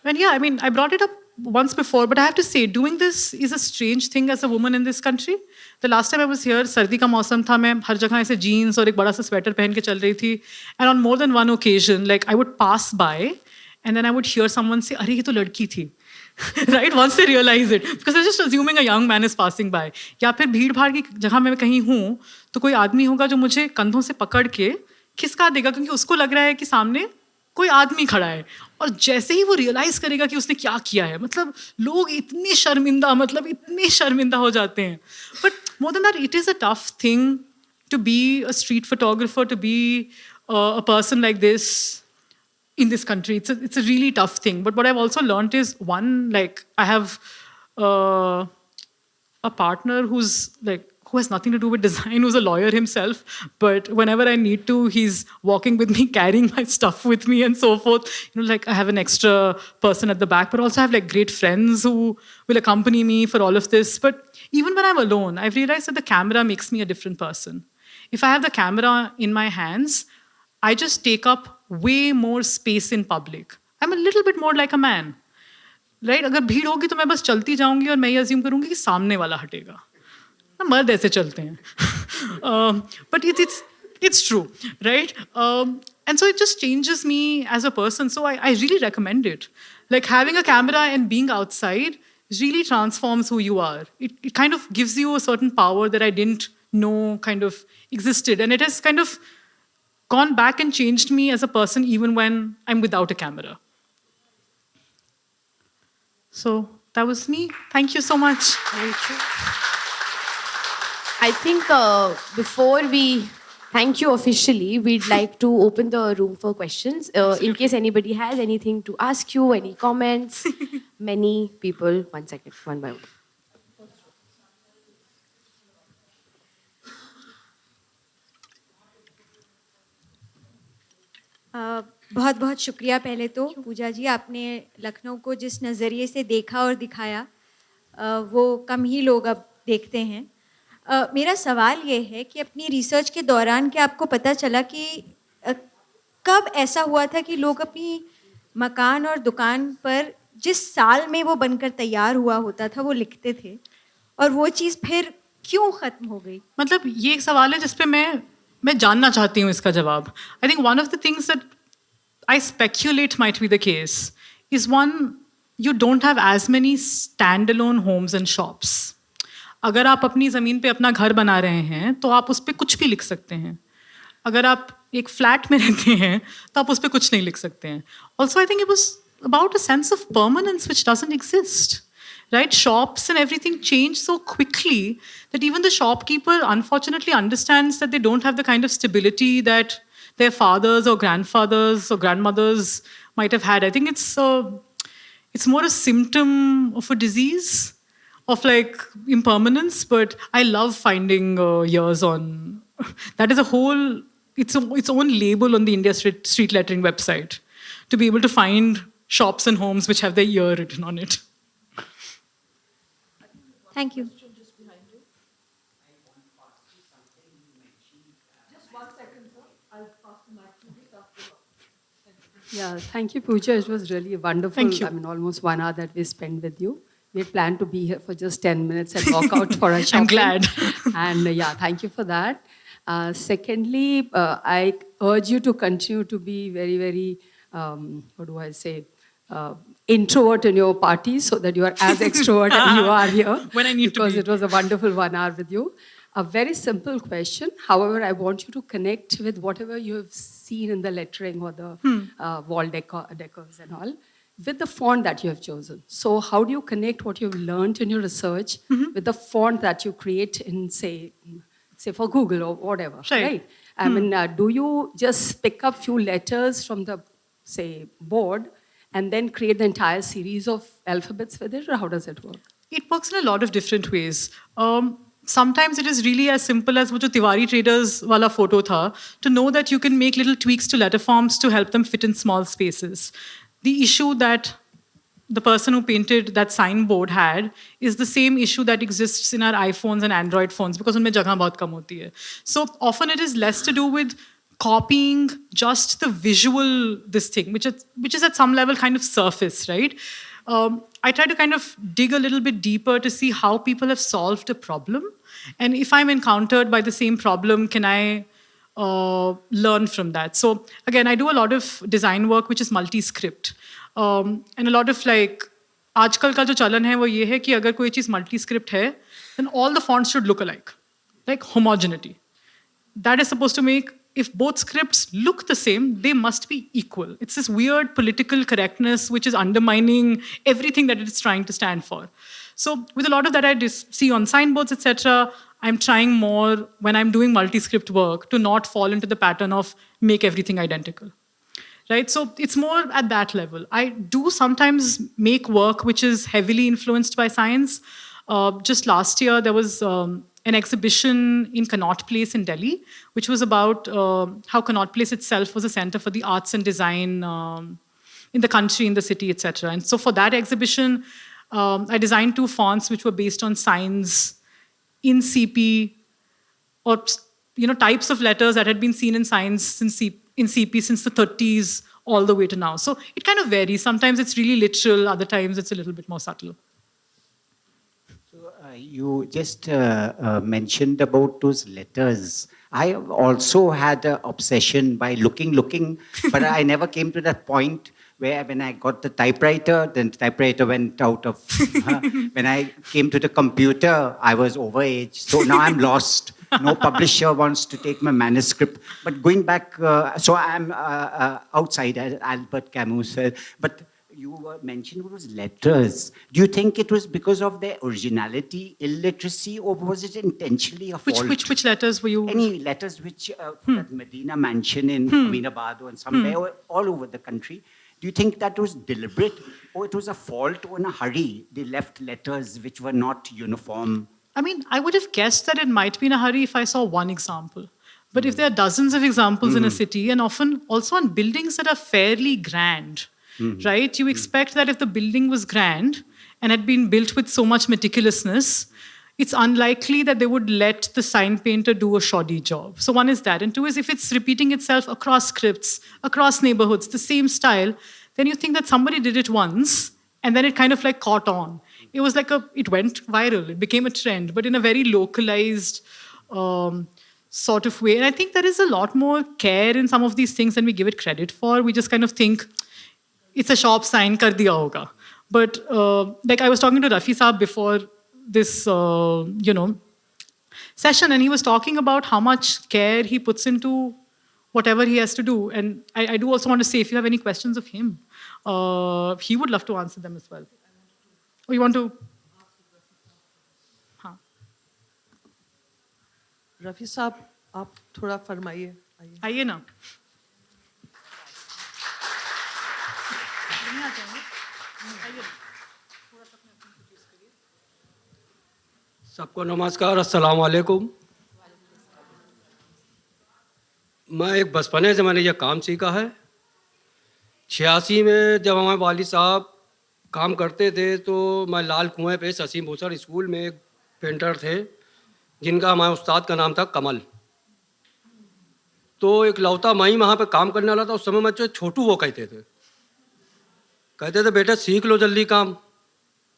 And yeah, I mean, I brought it up once before, but I have to say, doing this is a strange thing as a woman in this country. The last time I was here, सर्दी का मौसम था, मैं हर जगह ऐसे jeans और एक बड़ा सा sweater पहन के चल रही थी. And on more than one occasion, like I would pass by, and then I would hear someone say, "अरे ये तो लड़की थी." Right? Once they realize it, because they're just assuming a young man is passing by. या फिर भीड़ भाड़ की जगह में कहीं हूँ तो कोई आदमी होगा जो मुझे कंधों से पकड़ के खिसका देगा क्योंकि उसको लग रहा है कि सामने कोई आदमी खड़ा है. और जैसे ही वो रियलाइज करेगा कि उसने क्या किया है, मतलब लोग इतने शर्मिंदा हो जाते हैं. But more than that, it is a tough thing to be a street photographer, to be a person like this in this country. It's a really tough thing. But what I've also learned is, one, like I have a partner who has nothing to do with design, who's a lawyer himself. But whenever I need to, he's walking with me, carrying my stuff with me and so forth. Like I have an extra person at the back, but also I have like great friends who will accompany me for all of this. But even when I'm alone, I've realized that the camera makes me a different person. If I have the camera in my hands, I just take up way more space in public. I'm a little bit more like a man, right? अगर भीड़ होगी तो मैं बस चलती जाऊंगी और मैं ये assume करूंगी कि सामने वाला हटेगा. ना मर्द ऐसे चलते हैं. But it's true, right? And so it just changes me as a person. So I really recommend it. Like having a camera and being outside really transforms who you are. It kind of gives you a certain power that I didn't know kind of existed, and it has kind of gone back and changed me as a person even when I'm without a camera. So that was me. Thank you so much. Thank you. I think before we thank you officially, we'd like to open the room for questions. In case anybody has anything to ask you, any comments. Many people. 1 second, one by one. बहुत बहुत शुक्रिया पहले तो पूजा जी, आपने लखनऊ को जिस नज़रिए से देखा और दिखाया वो कम ही लोग अब देखते हैं। मेरा सवाल ये है कि अपनी रिसर्च के दौरान क्या आपको पता चला कि कब ऐसा हुआ था कि लोग अपनी मकान और दुकान पर जिस साल में वो बनकर तैयार हुआ होता था वो लिखते थे, और वो चीज़ फिर क्यों ख़त्म हो गई? मतलब ये एक सवाल है जिस पे मैं जानना चाहती हूँ इसका जवाब. I think one of the things that I speculate might be the case is one, you don't have as many standalone homes and shops. अगर आप अपनी ज़मीन पे अपना घर बना रहे हैं तो आप उस पर कुछ भी लिख सकते हैं. अगर आप एक फ्लैट में रहते हैं तो आप उस पर कुछ नहीं लिख सकते हैं. Also, I think it was about a sense of permanence which doesn't exist. Right? Shops and everything change so quickly that even the shopkeeper unfortunately understands that they don't have the kind of stability that their fathers or grandfathers or grandmothers might have had. I think it's more a symptom of a disease, of like impermanence. But I love finding years on. That is a whole its own label on the India street lettering website, to be able to find shops and homes which have their year written on it. Thank you. Yeah, thank you, Pooja. It was really wonderful. Thank you. I mean, almost 1 hour that we spent with you. We had planned to be here for just 10 minutes and walk out for a shopping. I'm glad. And yeah, thank you for that. Secondly, I urge you to continue to be very, very, what do I say, introvert in your party so that you are as extrovert as you are here. When I need to because be. it was a wonderful 1 hour with you. A very simple question. However, I want you to connect with whatever you have seen in the lettering or the wall decors and all, with the font that you have chosen. So how do you connect what you've learned in your research with the font that you create in, say for Google or whatever, right? I mean, do you just pick up few letters from the, say, board and then create the entire series of alphabets with it, or how does it work? It works in a lot of different ways. Sometimes it is really as simple as wo jo Tiwari Traders wala photo tha, to know that you can make little tweaks to letter forms to help them fit in small spaces. The issue that the person who painted that signboard had is the same issue that exists in our iPhones and Android phones, because unme jagah bahut kam hoti hai. So often it is less to do with copying just the visual this thing, which is at some level kind of surface, right? I try to kind of dig a little bit deeper to see how people have solved a problem. And if I'm encountered by the same problem, can I learn from that? So again, I do a lot of design work which is multi-script. And a lot of like, आजकल का जो चलन है वो ये है कि अगर कोई चीज़ multi-script है, then all the fonts should look alike, like homogeneity. That is supposed to make, if both scripts look the same, they must be equal. It's this weird political correctness which is undermining everything that it's trying to stand for. So with a lot of that I see on signboards, etc., I'm trying more when I'm doing multi-script work to not fall into the pattern of make everything identical. Right? So it's more at that level. I do sometimes make work which is heavily influenced by science. Just last year, there was an exhibition in Connaught Place in Delhi, which was about how Connaught Place itself was a center for the arts and design in the country, in the city, etc. And so for that exhibition, I designed 2 fonts which were based on signs in CP, or types of letters that had been seen in signs in CP since the 30s all the way to now. So it kind of varies. Sometimes it's really literal, other times it's a little bit more subtle. So you just mentioned about those letters. I also had an obsession by looking, but I never came to that point where when I got the typewriter, then the typewriter went out of... when I came to the computer, I was overage. So now I'm lost. No publisher wants to take my manuscript. But going back, so I'm outside, as Albert Camus said, but you mentioned it was letters. Do you think it was because of their originality, illiteracy, or was it intentionally a fault? Which letters were you... Any letters which that Medina Mansion in Aminabad or somewhere all over the country. Do you think that was deliberate, or it was a fault or in a hurry? They left letters which were not uniform. I mean, I would have guessed that it might be in a hurry if I saw one example. But if there are dozens of examples in a city, and often also on buildings that are fairly grand, right? You expect that if the building was grand and had been built with so much meticulousness, it's unlikely that they would let the sign painter do a shoddy job. So one is that. And two is if it's repeating itself across scripts, across neighborhoods, the same style, then you think that somebody did it once and then it kind of like caught on. It was like it went viral, it became a trend, but in a very localized sort of way. And I think there is a lot more care in some of these things than we give it credit for. We just kind of think it's a shop sign, kar diya hoga. But like I was talking to Rafi Saab before this, session, and he was talking about how much care he puts into whatever he has to do. And I do also want to say, if you have any questions of him, he would love to answer them as well. Or you want to? हाँ. रफ़ी साहब आप थोड़ा फरमाइए आइए आइए ना. सबको नमस्कार, अस्सलाम वालेकुम। मैं एक बचपने से मैंने ये काम सीखा है। 86 में जब हमारे वालिद साहब काम करते थे तो मैं लाल कुएं पे शशि भूषण स्कूल में एक पेंटर थे जिनका हमारे उस्ताद का नाम था कमल। तो एक लौता मैं वहाँ पे काम करने वाला था। उस समय मैं जो छोटू वो कहते थे बेटा सीख लो जल्दी काम।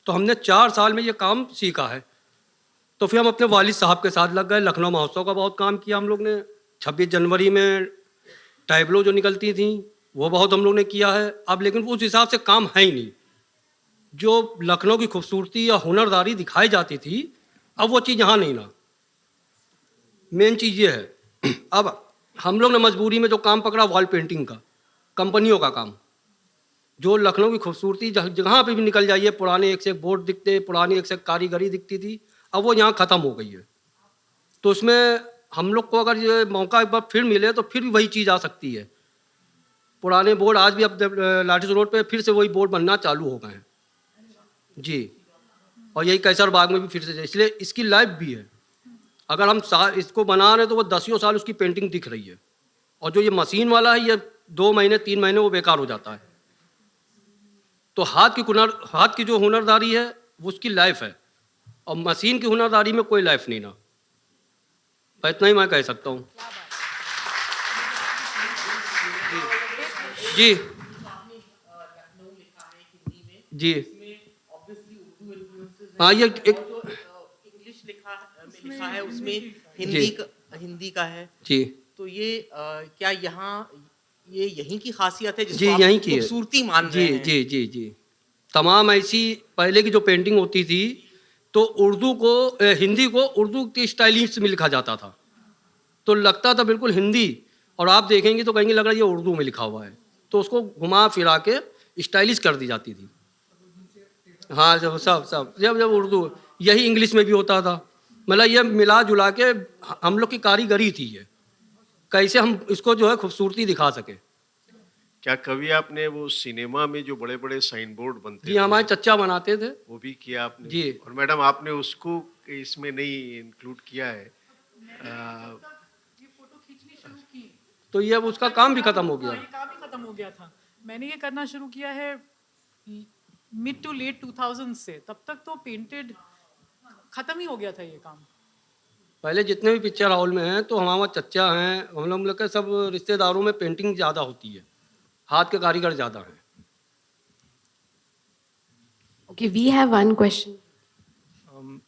तो हमने 4 साल में ये काम सीखा है। तो फिर हम अपने वालिद साहब के साथ लग गए। लखनऊ महोत्सव का बहुत काम किया हम लोग ने। 26 जनवरी में टैबलो जो निकलती थी वो बहुत हम लोग ने किया है। अब लेकिन उस हिसाब से काम है ही नहीं। जो लखनऊ की खूबसूरती या हुनरदारी दिखाई जाती थी अब वो चीज़ यहाँ नहीं ना। मेन चीज़ ये है, अब हम लोग ने मजबूरी में जो काम पकड़ा वॉल पेंटिंग का, कंपनियों का काम। जो लखनऊ की खूबसूरती जहाँ पे भी निकल जाइए, पुराने एक से एक बोर्ड दिखते, पुरानी एक से एक कारीगरी दिखती थी, अब वो यहाँ ख़त्म हो गई है। तो उसमें हम लोग को अगर ये मौका एक बार फिर मिले तो फिर भी वही चीज़ आ सकती है। पुराने बोर्ड आज भी अब लाठीस रोड पे फिर से वही बोर्ड बनना चालू हो गए हैं जी। और यही कैसर बाग में भी फिर से, इसलिए इसकी लाइफ भी है। अगर हम इसको बना रहे हैं तो वो 10 साल उसकी पेंटिंग दिख रही है। और जो ये मशीन वाला है ये 2 महीने 3 महीने वो बेकार हो जाता है। तो हाथ की जो हुनरदारी है वो उसकी लाइफ है और मशीन की हुनरदारी में कोई लाइफ नहीं ना। इतना ही मैं कह सकता हूँ जी। जी हाँ, ये एक इंग्लिश लिखा है उसमें हिंदी का है जी। तो ये क्या यहाँ ये यहीं की खासियत है जी, जिसको यहीं आप की है। खूबसूरती मान रहे हैं? जी जी जी जी। तमाम ऐसी पहले की जो पेंटिंग होती थी तो उर्दू को हिंदी को उर्दू के स्टाइलिश में लिखा जाता था तो लगता था बिल्कुल हिंदी, और आप देखेंगे तो कहेंगे लग रहा है ये उर्दू में लिखा हुआ है। तो उसको घुमा फिरा के स्टाइलिश कर दी जाती थी। हाँ, जब उर्दू यही इंग्लिश में भी होता था। मतलब ये मिला जुला के हम लोग की कारीगरी थी ये, कैसे हम इसको जो है खूबसूरती दिखा सके। क्या कभी आपने वो सिनेमा में जो बड़े बड़े साइन बोर्ड बनते जी, हमारे चच्चा बनाते थे वो भी किया आपने जी। और मैडम आपने उसको इसमें नहीं इंक्लूड किया है। तो ये अब उसका काम भी खत्म हो गया। ये काम ही खत्म हो गया था। मैंने ये करना शुरू किया है मिड टू लेट 2000 से। तब तक तो पेंटेड खत्म ही हो गया था ये काम। पहले जितने भी पिक्चर हॉल में हैं तो हमारा चच्चा हैं, हम लोग के सब रिश्तेदारों में पेंटिंग ज़्यादा होती है, हाथ के कारीगर ज़्यादा हैं। Okay, we have one question.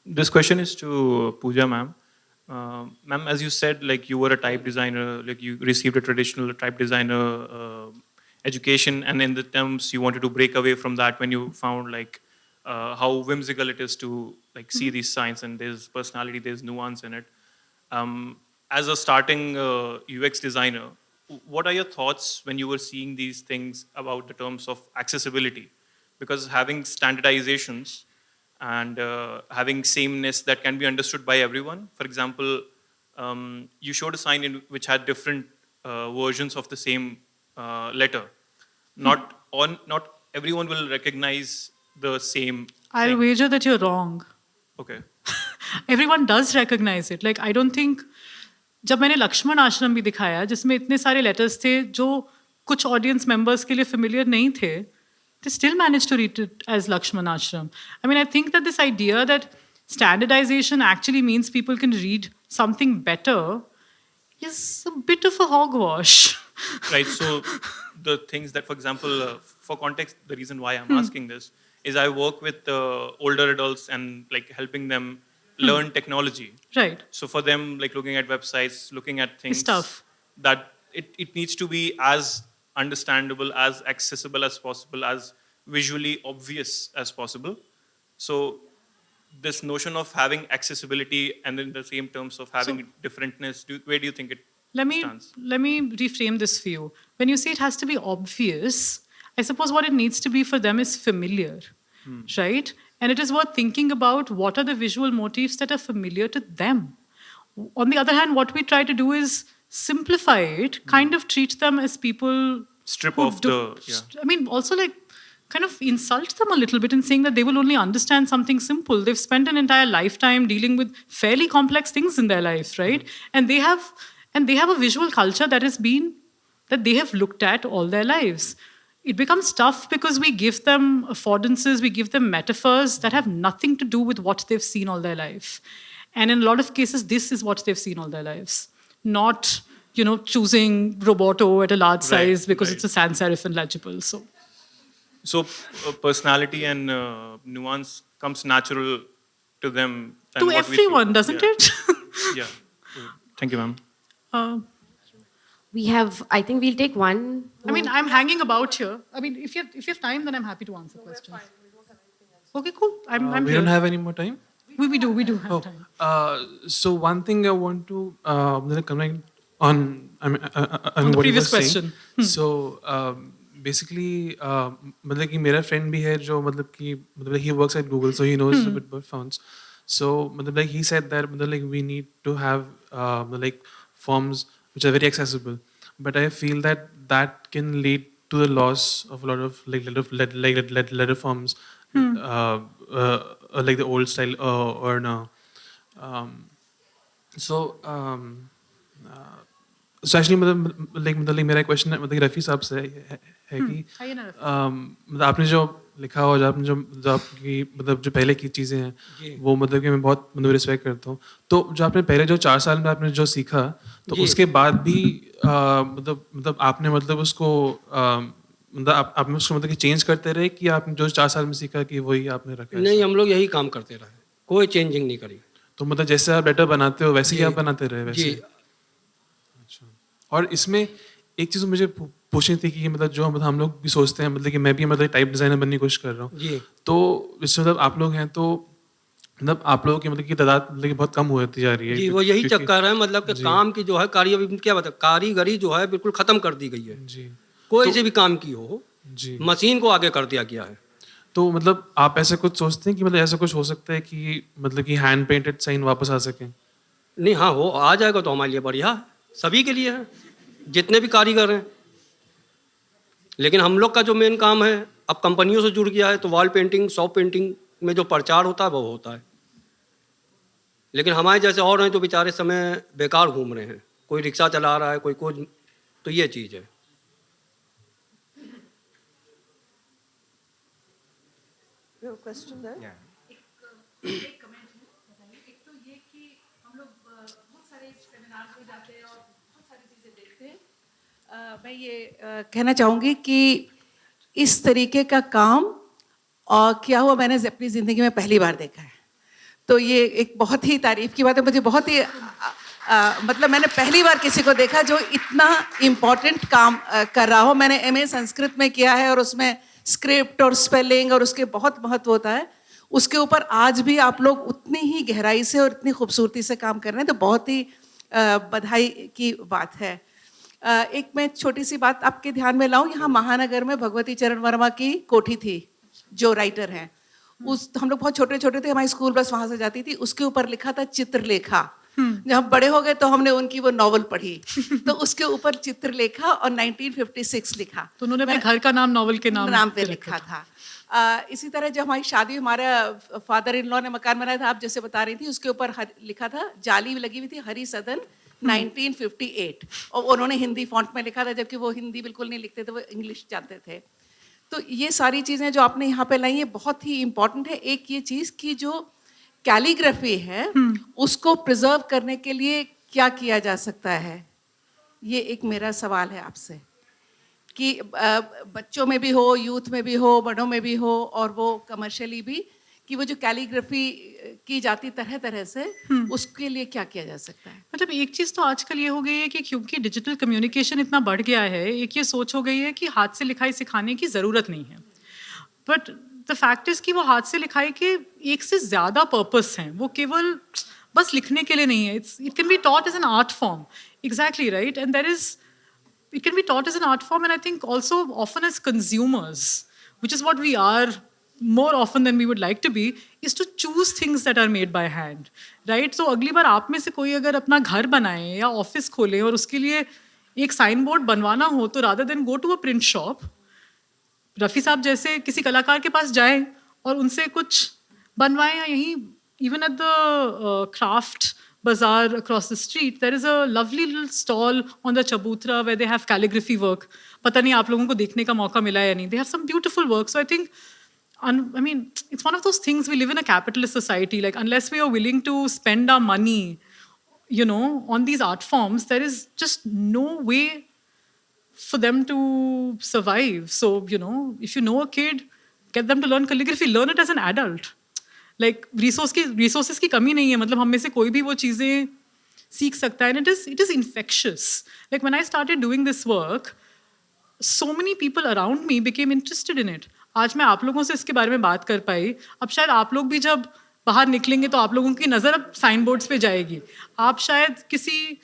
This question is to Pooja ma'am. Ma'am, as you said, like you were a type designer, like you received a traditional type designer education, and in the terms you wanted to break away from that when you found like how whimsical it is to like see these signs and there's personality, there's nuance in it. As a starting UX designer, what are your thoughts when you were seeing these things about the terms of accessibility? Because having standardizations and having sameness that can be understood by everyone. For example, you showed a sign which had different versions of the same letter. Not everyone will recognize the same I'll thing. wager that you're wrong. Okay. Everyone does recognize it. Like, I don't think जब मैंने लक्ष्मण आश्रम भी दिखाया जिसमें इतने सारे letters थे जो कुछ ऑडियंस मेंबर्स के लिए फेमिलियर नहीं थे, they still managed to read it as Lakshman Ashram. I mean, I think that this idea that standardization actually means people can read something better is a bit of a hogwash. Right. So the things that, for example, for context, the reason why I'm asking this is I work with older adults and like helping them learn technology. Right. So for them, like looking at websites, looking at things, tough. that it needs to be as understandable, as accessible as possible, as visually obvious as possible. So this notion of having accessibility and in the same terms of having differentness, where do you think it stands? Let me reframe this for you. When you say it has to be obvious, I suppose what it needs to be for them is familiar, right? And it is worth thinking about what are the visual motifs that are familiar to them. On the other hand, what we try to do is simplify it, kind of treat them as people Strip who off I mean, also like kind of insult them a little bit in saying that they will only understand something simple. They've spent an entire lifetime dealing with fairly complex things in their life, right? And they have a visual culture that they have looked at all their lives. It becomes tough because we give them affordances, we give them metaphors that have nothing to do with what they've seen all their life. And in a lot of cases, this is what they've seen all their lives. Not, choosing Roboto at a large size because it's a sans serif and legible. So personality and nuance comes natural to them. To everyone, doesn't it? Yeah. Thank you, ma'am. I think we'll take one. I mean, I'm hanging about here. I mean, if you have time, then I'm happy to answer questions. Okay, cool. I'm we here. don't have any more time. We do have time. So one thing I want to comment on. On the what you previous were saying. question. So basically, मतलब कि मेरा friend भी है जो मतलब he works at Google, so he knows a bit about fonts. So मतलब like he said that मतलब like we need to have like forms which are very accessible, but I feel that can lead to the loss of a lot of letter forms, like the old style or no. So actually मतलब मेरा question मतलब रफ़ी साहब से है कि मतलब आपने जो लिखा हो, आपने जो आपकी मतलब जो पहले की चीज़ें हैं वो मतलब कि मैं बहुत मतलब रिस्पेक्ट करता हूँ. तो जो आपने पहले जो 4 साल में आपने जो सीखा, तो उसके बाद भी मतलब आपने मतलब उसको मतलब आपने उसको मतलब कि चेंज करते रहे कि आपने जो 4 साल में सीखा कि वही आपने रखा? नहीं, हम लोग यही काम करते रहे, कोई चेंजिंग नहीं करी. तो मतलब जैसे आप लेटर बनाते हो वैसे ही आप बनाते रहे वैसे? अच्छा. और इसमें एक चीज़ मुझे पूछनी थी कि मतलब जो हम लोग भी सोचते हैं मतलब कि मैं भी मतलब टाइप डिज़ाइनर बनने की कोशिश कर रहा हूँ, तो इसमें मतलब आप लोग हैं तो मतलब आप लोगों की मतलब की तादाद मतलब कि बहुत कम होती जा रही है. जी, वो यही चक्कर है, मतलब कि काम की जो है क्या बता, कारीगरी जो है बिल्कुल खत्म कर दी गई है. जी. कोई से भी काम की हो, जी, मशीन को आगे कर दिया गया है. तो मतलब आप ऐसा कुछ सोचते हैं कि मतलब ऐसा कुछ हो सकता है कि मतलब कि हैंड पेंटेड साइन वापस आ सके? नहीं, हाँ, वो आ जाएगा तो हमारे लिए बढ़िया है, सभी के लिए है, जितने भी कारीगर हैं. लेकिन हम लोग का जो मेन काम है अब कंपनियों से जुड़ गया है, तो वॉल पेंटिंग, शॉप पेंटिंग में जो प्रचार होता है वो होता है. लेकिन हमारे जैसे और हैं जो बेचारे समय बेकार घूम रहे हैं, कोई रिक्शा चला रहा है, कोई कुछ, तो ये चीज़ है. क्वेश्चन है. एक कमेंट बताइए. एक तो ये कि हम लोग बहुत सारे सेमिनार्स में जाते हैं और बहुत सारी चीज़ें देखते हैं. मैं ये कहना चाहूँगी कि इस तरीके का काम और क्या हुआ मैंने अपनी ज़िंदगी में पहली बार देखा है. तो ये एक बहुत ही तारीफ़ की बात है. मुझे बहुत ही मतलब मैंने पहली बार किसी को देखा जो इतना इम्पोर्टेंट काम कर रहा हो. मैंने MA संस्कृत में किया है और उसमें स्क्रिप्ट और स्पेलिंग और उसके बहुत महत्व होता है. उसके ऊपर आज भी आप लोग उतनी ही गहराई से और इतनी खूबसूरती से काम कर रहे हैं, तो बहुत ही बधाई की बात है. एक मैं छोटी सी बात आपके ध्यान में लाऊं. यहाँ महानगर में भगवती चरण वर्मा की कोठी थी, जो राइटर हैं. हम लोग बहुत छोटे छोटे थे, हमारी स्कूल बस वहाँ से जाती थी. उसके ऊपर लिखा था चित्रलेखा. जब हम बड़े हो गए तो हमने उनकी वो नॉवल पढ़ी, तो उसके ऊपर चित्रलेखा और 1956 लिखा. तो उन्होंने अपने घर का नाम नॉवल के नाम पे लिखा था. इसी तरह जब हमारी शादी, हमारा फादर इन लॉ ने मकान बनाया था, आप जैसे बता रही थी, उसके ऊपर लिखा था, जाली लगी हुई थी, हरि सदन 1958 और उन्होंने हिंदी फॉन्ट में लिखा था, जबकि वो हिंदी बिल्कुल नहीं लिखते थे, वो इंग्लिश जानते थे। तो ये सारी चीज़ें जो आपने यहाँ पे लाई ये बहुत ही इम्पॉर्टेंट है। एक ये चीज़ कि जो कैलीग्राफी है उसको प्रिजर्व करने के लिए क्या किया जा सकता है, ये एक मेरा सवाल है आपसे, कि बच्चों में भी हो, यूथ में भी हो, बड़ों में भी हो, और वो कमर्शियली भी, कि वो जो कैलीग्राफी की जाती तरह तरह से, उसके लिए क्या किया जा सकता है? मतलब एक चीज़ तो आजकल ये हो गई है कि क्योंकि डिजिटल कम्युनिकेशन इतना बढ़ गया है, एक ये सोच हो गई है कि हाथ से लिखाई सिखाने की ज़रूरत नहीं है। बट द फैक्ट इज़ कि वो हाथ से लिखाई के एक से ज़्यादा पर्पस हैं, वो केवल बस लिखने के लिए नहीं है। It can be taught as an art form, exactly right, and there is it can be taught as an art form, and I think also often as consumers, which is what we are more often than we would like to be, is to choose things that are made by hand, right? So अगली बार आप में से कोई अगर अपना घर बनाए या ऑफिस खोले और उसके लिए एक साइन बोर्ड बनवाना हो, तो rather than go to a print shop, Rafi साहब जैसे किसी कलाकार के पास जाएं और उनसे कुछ बनवाएं, या यहीं even at the craft bazaar across the street, there is a lovely little stall on the Chabutra where they have calligraphy work. पता नहीं आप लोगों को देखने का मौका मिला या नहीं. They have some beautiful work. So I think, I mean, it's one of those things. We live in a capitalist society. Like, unless we are willing to spend our money, you know, on these art forms, there is just no way for them to survive. So, you know, if you know a kid, get them to learn calligraphy. Learn it as an adult. Like, resources की कमी नहीं है. मतलब हम में से कोई भी वो चीज़ें सीख सकता है. And it is infectious. Like, when I started doing this work, so many people around me became interested in it. आज मैं आप लोगों से इसके बारे में बात कर पाई. अब शायद आप लोग भी जब बाहर निकलेंगे तो आप लोगों की नज़र अब साइन बोर्ड्स पे जाएगी. आप शायद किसी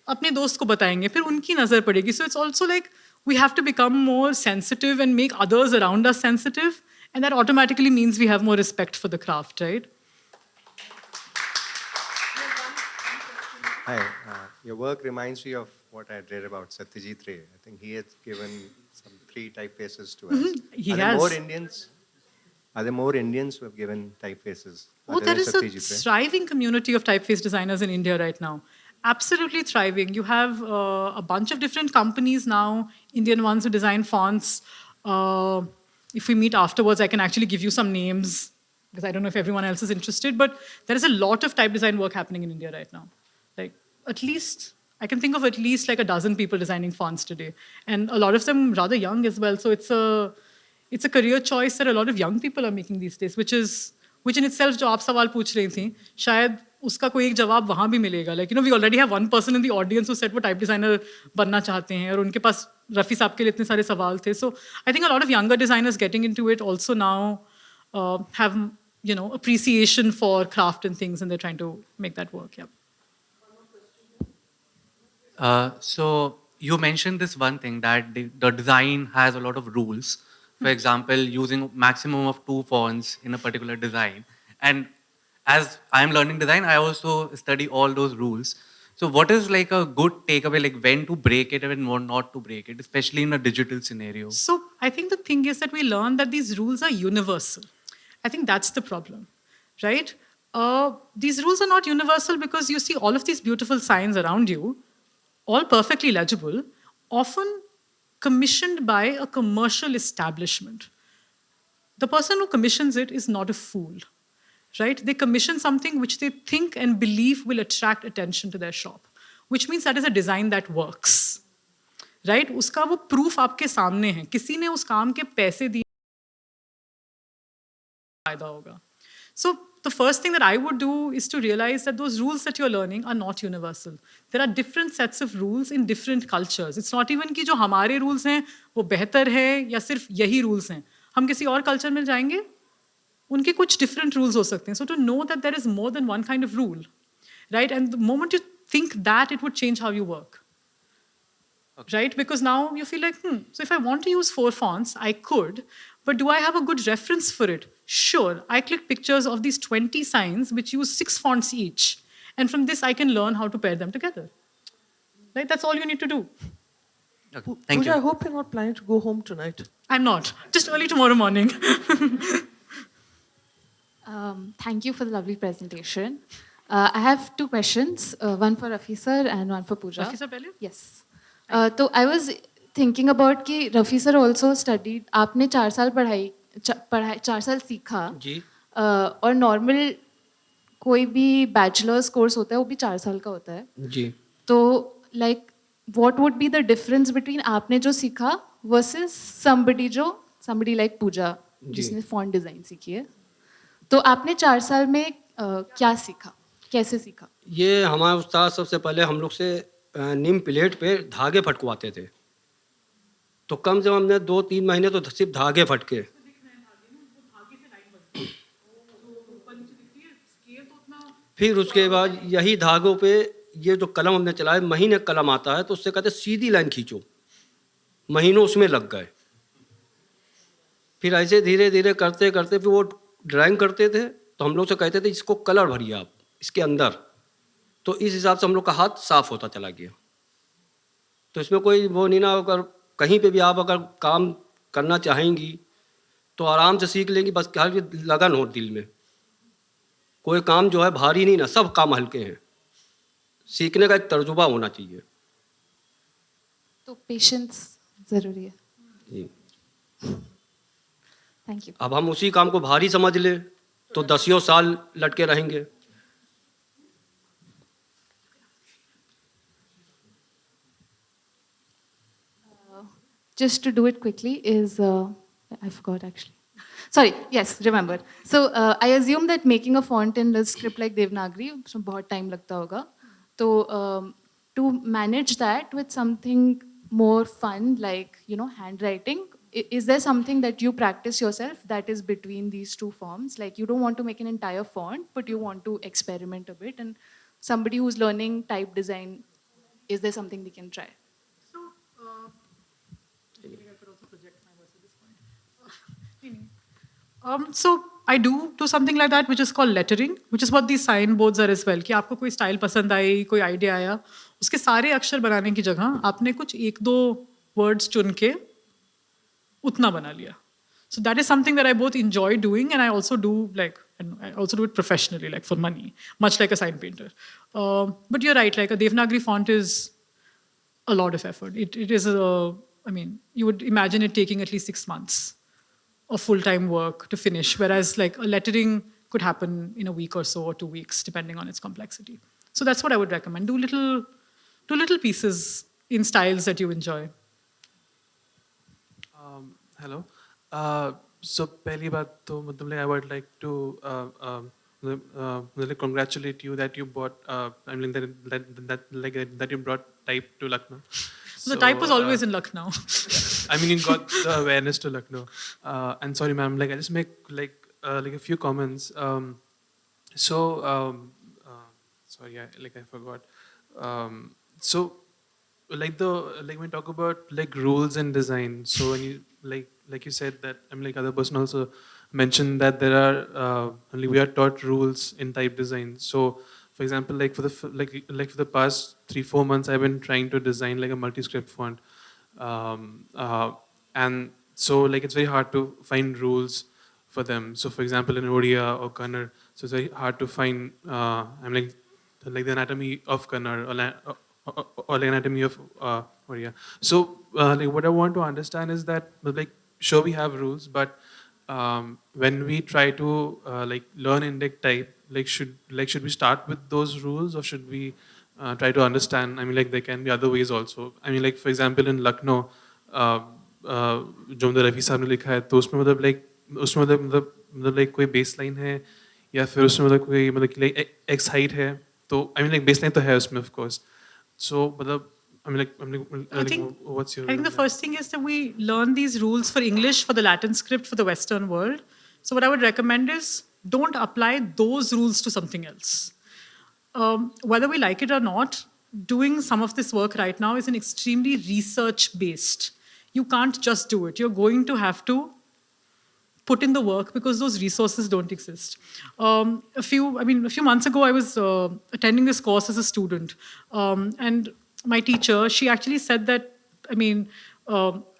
अपने दोस्त को बताएंगे, फिर उनकी नज़र पड़ेगी. So it's also like we have to become more sensitive and make others around us sensitive. And that automatically means we have more respect for the craft, right? Hi, your work reminds me of what I read about Satyajit Ray. I think he has given some 3 typefaces to us. He Are has. there more Indians who have given typefaces? Oh, there is a thriving community of typeface designers in India right now. Absolutely thriving. You have a bunch of different companies now, Indian ones who design fonts. If we meet afterwards, I can actually give you some names, because I don't know if everyone else is interested, but there is a lot of type design work happening in India right now. Like, at least, I can think of at least like a dozen people designing fonts today. And a lot of them rather young as well. So it's a career choice that a lot of young people are making these days, which in itself, जो आप सवाल पूछ रही थी, शायद उसका कोई एक जवाब वहाँ भी मिलेगा. Like, you know, we already have one person in the audience who said वो type designer बनना चाहते हैं, और उनके पास रफ़ी साहब के लिए इतने सारे सवाल थे. So I think a lot of younger designers getting into it also now have, you know, appreciation for craft and things, and they're trying to make that work. Yeah. So you mentioned this one thing, that the design has a lot of rules. For example, using maximum of 2 fonts in a particular design. And as I'm learning design, I also study all those rules. So what is like a good takeaway, like when to break it and when not to break it, especially in a digital scenario? So I think the thing is that we learn that these rules are universal. I think that's the problem, right? These rules are not universal because you see all of these beautiful signs around you, all perfectly legible, often commissioned by a commercial establishment. The person who commissions it is not a fool, right? They commission something which they think and believe will attract attention to their shop, which means that is a design that works, right? उसका वो proof आपके सामने है. किसी ने उस काम के पैसे दिए फायदा होगा. So the first thing that I would do is to realize that those rules that you're learning are not universal. There are different sets of rules in different cultures. It's not even कि जो हमारे rules हैं वो बेहतर है या सिर्फ यही rules हैं. हम किसी और culture में जाएंगे, उनके कुछ different rules हो सकते हैं. So to know that there is more than one kind of rule, right? And the moment you think that, it would change how you work. Okay. Right? Because now you feel like, so if I want to use 4 fonts, I could, but do I have a good reference for it? Sure, I click pictures of these 20 signs which use 6 fonts each. And from this, I can learn how to pair them together. Right? That's all you need to do. Okay. Thank you. I hope you're not planning to go home tonight. I'm not. Just early tomorrow morning. Thank you for the lovely presentation. I have two questions, one for Rafi sir and one for Pooja. Rafi sir पहले Yes. तो I was thinking about कि Rafi sir also studied, आपने 4 साल पढ़ाई 4 साल सीखा जी और normal कोई भी बैचलर्स कोर्स होता है वो भी 4 साल का होता है. जी तो like what would be the difference between आपने जो सीखा वर्सेस somebody like पूजा जिसने फॉन्ट डिज़ाइन सीखी है. तो आपने 4 साल में क्या सीखा, कैसे सीखा? ये हमारे उस्ताद सबसे पहले हम लोग से नीम प्लेट पे धागे फटकवाते थे. तो कम से कम हमने 2-3 महीने तो सिर्फ धागे फटके. फिर उसके बाद यही धागों पे ये जो कलम हमने चलाया, महीने कलम आता है तो उससे कहते सीधी लाइन खींचो. महीनों उसमें लग गए. फिर ऐसे धीरे धीरे करते करते फिर वो ड्राइंग करते थे तो हम लोग से कहते थे इसको कलर भरिए आप इसके अंदर. तो इस हिसाब से हम लोग का हाथ साफ होता चला गया. तो इसमें कोई वो नहीं ना, अगर कहीं पे भी आप अगर काम करना चाहेंगी तो आराम से सीख लेंगी, बस क्या लगन हो दिल में. कोई काम जो है भारी नहीं ना, सब काम हल्के हैं. सीखने का एक तजुर्बा होना चाहिए. तो पेशेंस ज़रूरी है. जी. Thank you. अब हम उसी काम को भारी समझ ले तो 10 साल लटके रहेंगे. Just to do it quickly is, I forgot actually. Sorry, yes, remember. So I assume that making a font in a script like Devanagari, so बहुत time लगता होगा. तो to manage that with something more fun like handwriting, is there something that you practice yourself that is between these two forms? Like you don't want to make an entire font, but you want to experiment a bit. And somebody who's learning type design, is there something they can try? So I do something like that, which is called lettering, which is what these signboards are as well. कि आपको कोई style पसंद आई, कोई idea आया, उसके सारे अक्षर बनाने की जगह आपने कुछ 1-2 वर्ड्स चुन के उतना बना लिया. So that is something that I both enjoy doing, and I also do it professionally, like for money, much like a sign painter. But you're right, like a Devanagari font is a lot of effort. It is you would imagine it taking at least 6 months of full-time work to finish, whereas like a lettering could happen in a week or so, or 2 weeks, depending on its complexity. So that's what I would recommend. Do little pieces in styles that you enjoy. Hello. So पहली बात तो मतलब I would like to congratulate you that you brought that you brought type to Lucknow. So the type was always in Lucknow. I mean, you got the awareness to Lucknow. And sorry, ma'am, I just make a few comments. Sorry, I forgot. So when we talk about rules in design, so when you like you said that other person also mentioned that there are we are taught rules in type design. So for example, for the past 3-4 months, I've been trying to design a multi-script font, and so it's very hard to find rules for them. So for example, in Odia or Kannada, so it's very hard to find the anatomy of Kannada or the anatomy of Odia. So what I want to understand is that sure we have rules, but when we try to learn Indic type, should we start with those rules, or should we try to understand? There can be other ways also. For example, in Lucknow, जो रफ़ी साहब ने लिखा है, तो उसमें कोई baseline है या फिर उसमें कोई एक्स हाइट है, तो बेसलाइन तो है उसमें of course. So I think the first thing is that we learn these rules for English, for the Latin script, for the Western world. So what I would recommend is don't apply those rules to something else. Whether we like it or not, doing some of this work right now is an extremely research-based. You can't just do it. You're going to have to put in the work because those resources don't exist. A few months ago, I was attending this course as a student, and my teacher, she actually said that,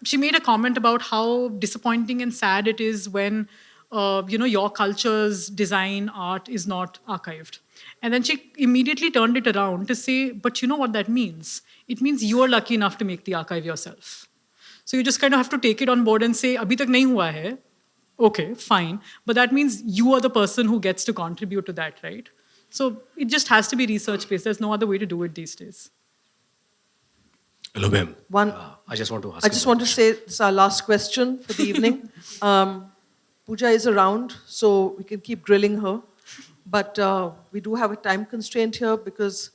she made a comment about how disappointing and sad it is when, your culture's design art is not archived. And then she immediately turned it around to say, but you know what that means? It means you are lucky enough to make the archive yourself. So you just kind of have to take it on board and say, abhi tak nahi hua hai. Okay, fine. But that means you are the person who gets to contribute to that, right? So it just has to be research-based. There's no other way to do it these days. Hello, ma'am. I just want to ask. I just want to say this is our last question for the evening. Pooja is around, so we can keep grilling her. But we do have a time constraint here because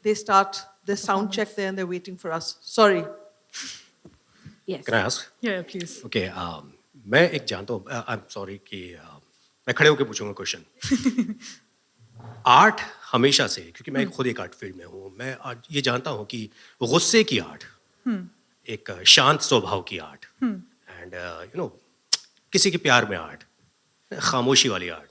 they start their sound check there and they're waiting for us. Sorry. Yes. Can I ask? Yeah, please. Okay. मैं एक जानता हूँ. I'm sorry कि मैं खड़े होकर पूछूंगा question. Art हमेशा से, क्योंकि मैं खुद एक आर्ट फील्ड में हूँ, मैं ये जानता हूँ कि गुस्से की आर्ट, एक शांत स्वभाव की आर्ट, एंड यू नो किसी के प्यार में आर्ट, खामोशी वाली आर्ट.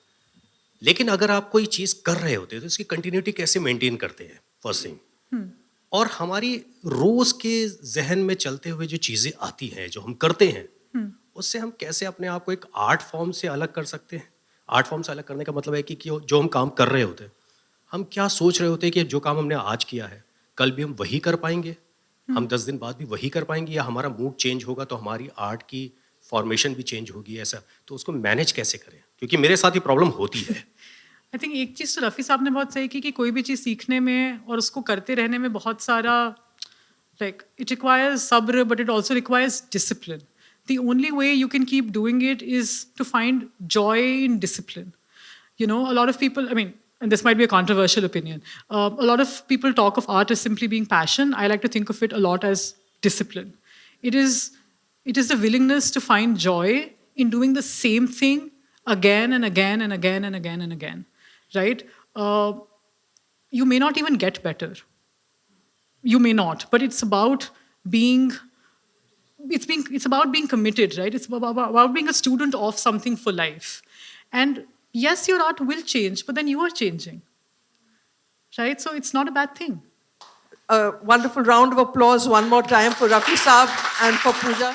लेकिन अगर आप कोई चीज़ कर रहे होते हैं तो उसकी कंटिन्यूटी कैसे मेंटेन करते हैं, फर्स्ट थिंग. और हमारी रोज के जहन में चलते हुए जो चीज़ें आती हैं, जो हम करते हैं, उससे हम कैसे अपने आप को एक आर्ट फॉर्म से अलग कर सकते हैं. आर्ट फॉर्म से अलग करने का मतलब है कि जो हम काम कर रहे होते हैं, हम क्या सोच रहे होते हैं कि जो काम हमने आज किया है कल भी हम वही कर पाएंगे, हम 10 दिन बाद भी वही कर पाएंगे, या हमारा मूड चेंज होगा तो हमारी आर्ट की फॉर्मेशन भी चेंज होगी. ऐसा तो उसको मैनेज कैसे करें, क्योंकि मेरे साथ ये प्रॉब्लम होती है. आई थिंक एक चीज़ तो रफ़ी साहब ने बहुत सही की कि कोई भी चीज़ सीखने में और उसको करते रहने में बहुत सारा लाइक इट रिक्वायर्स सब्र, but it also requires discipline. The only way you can keep doing it is to find joy in discipline. You know, a lot of people, I mean, and this might be a controversial opinion, a lot of people talk of art as simply being passion. I like to think of it a lot as discipline. It is the willingness to find joy in doing the same thing again and again and again and again and again, right? You may not even get better. You may not, but it's about being... It's about being committed, right? It's about being a student of something for life. And yes, your art will change, but then you are changing, right? So it's not a bad thing. A wonderful round of applause one more time for Raffi Saab and for Pooja.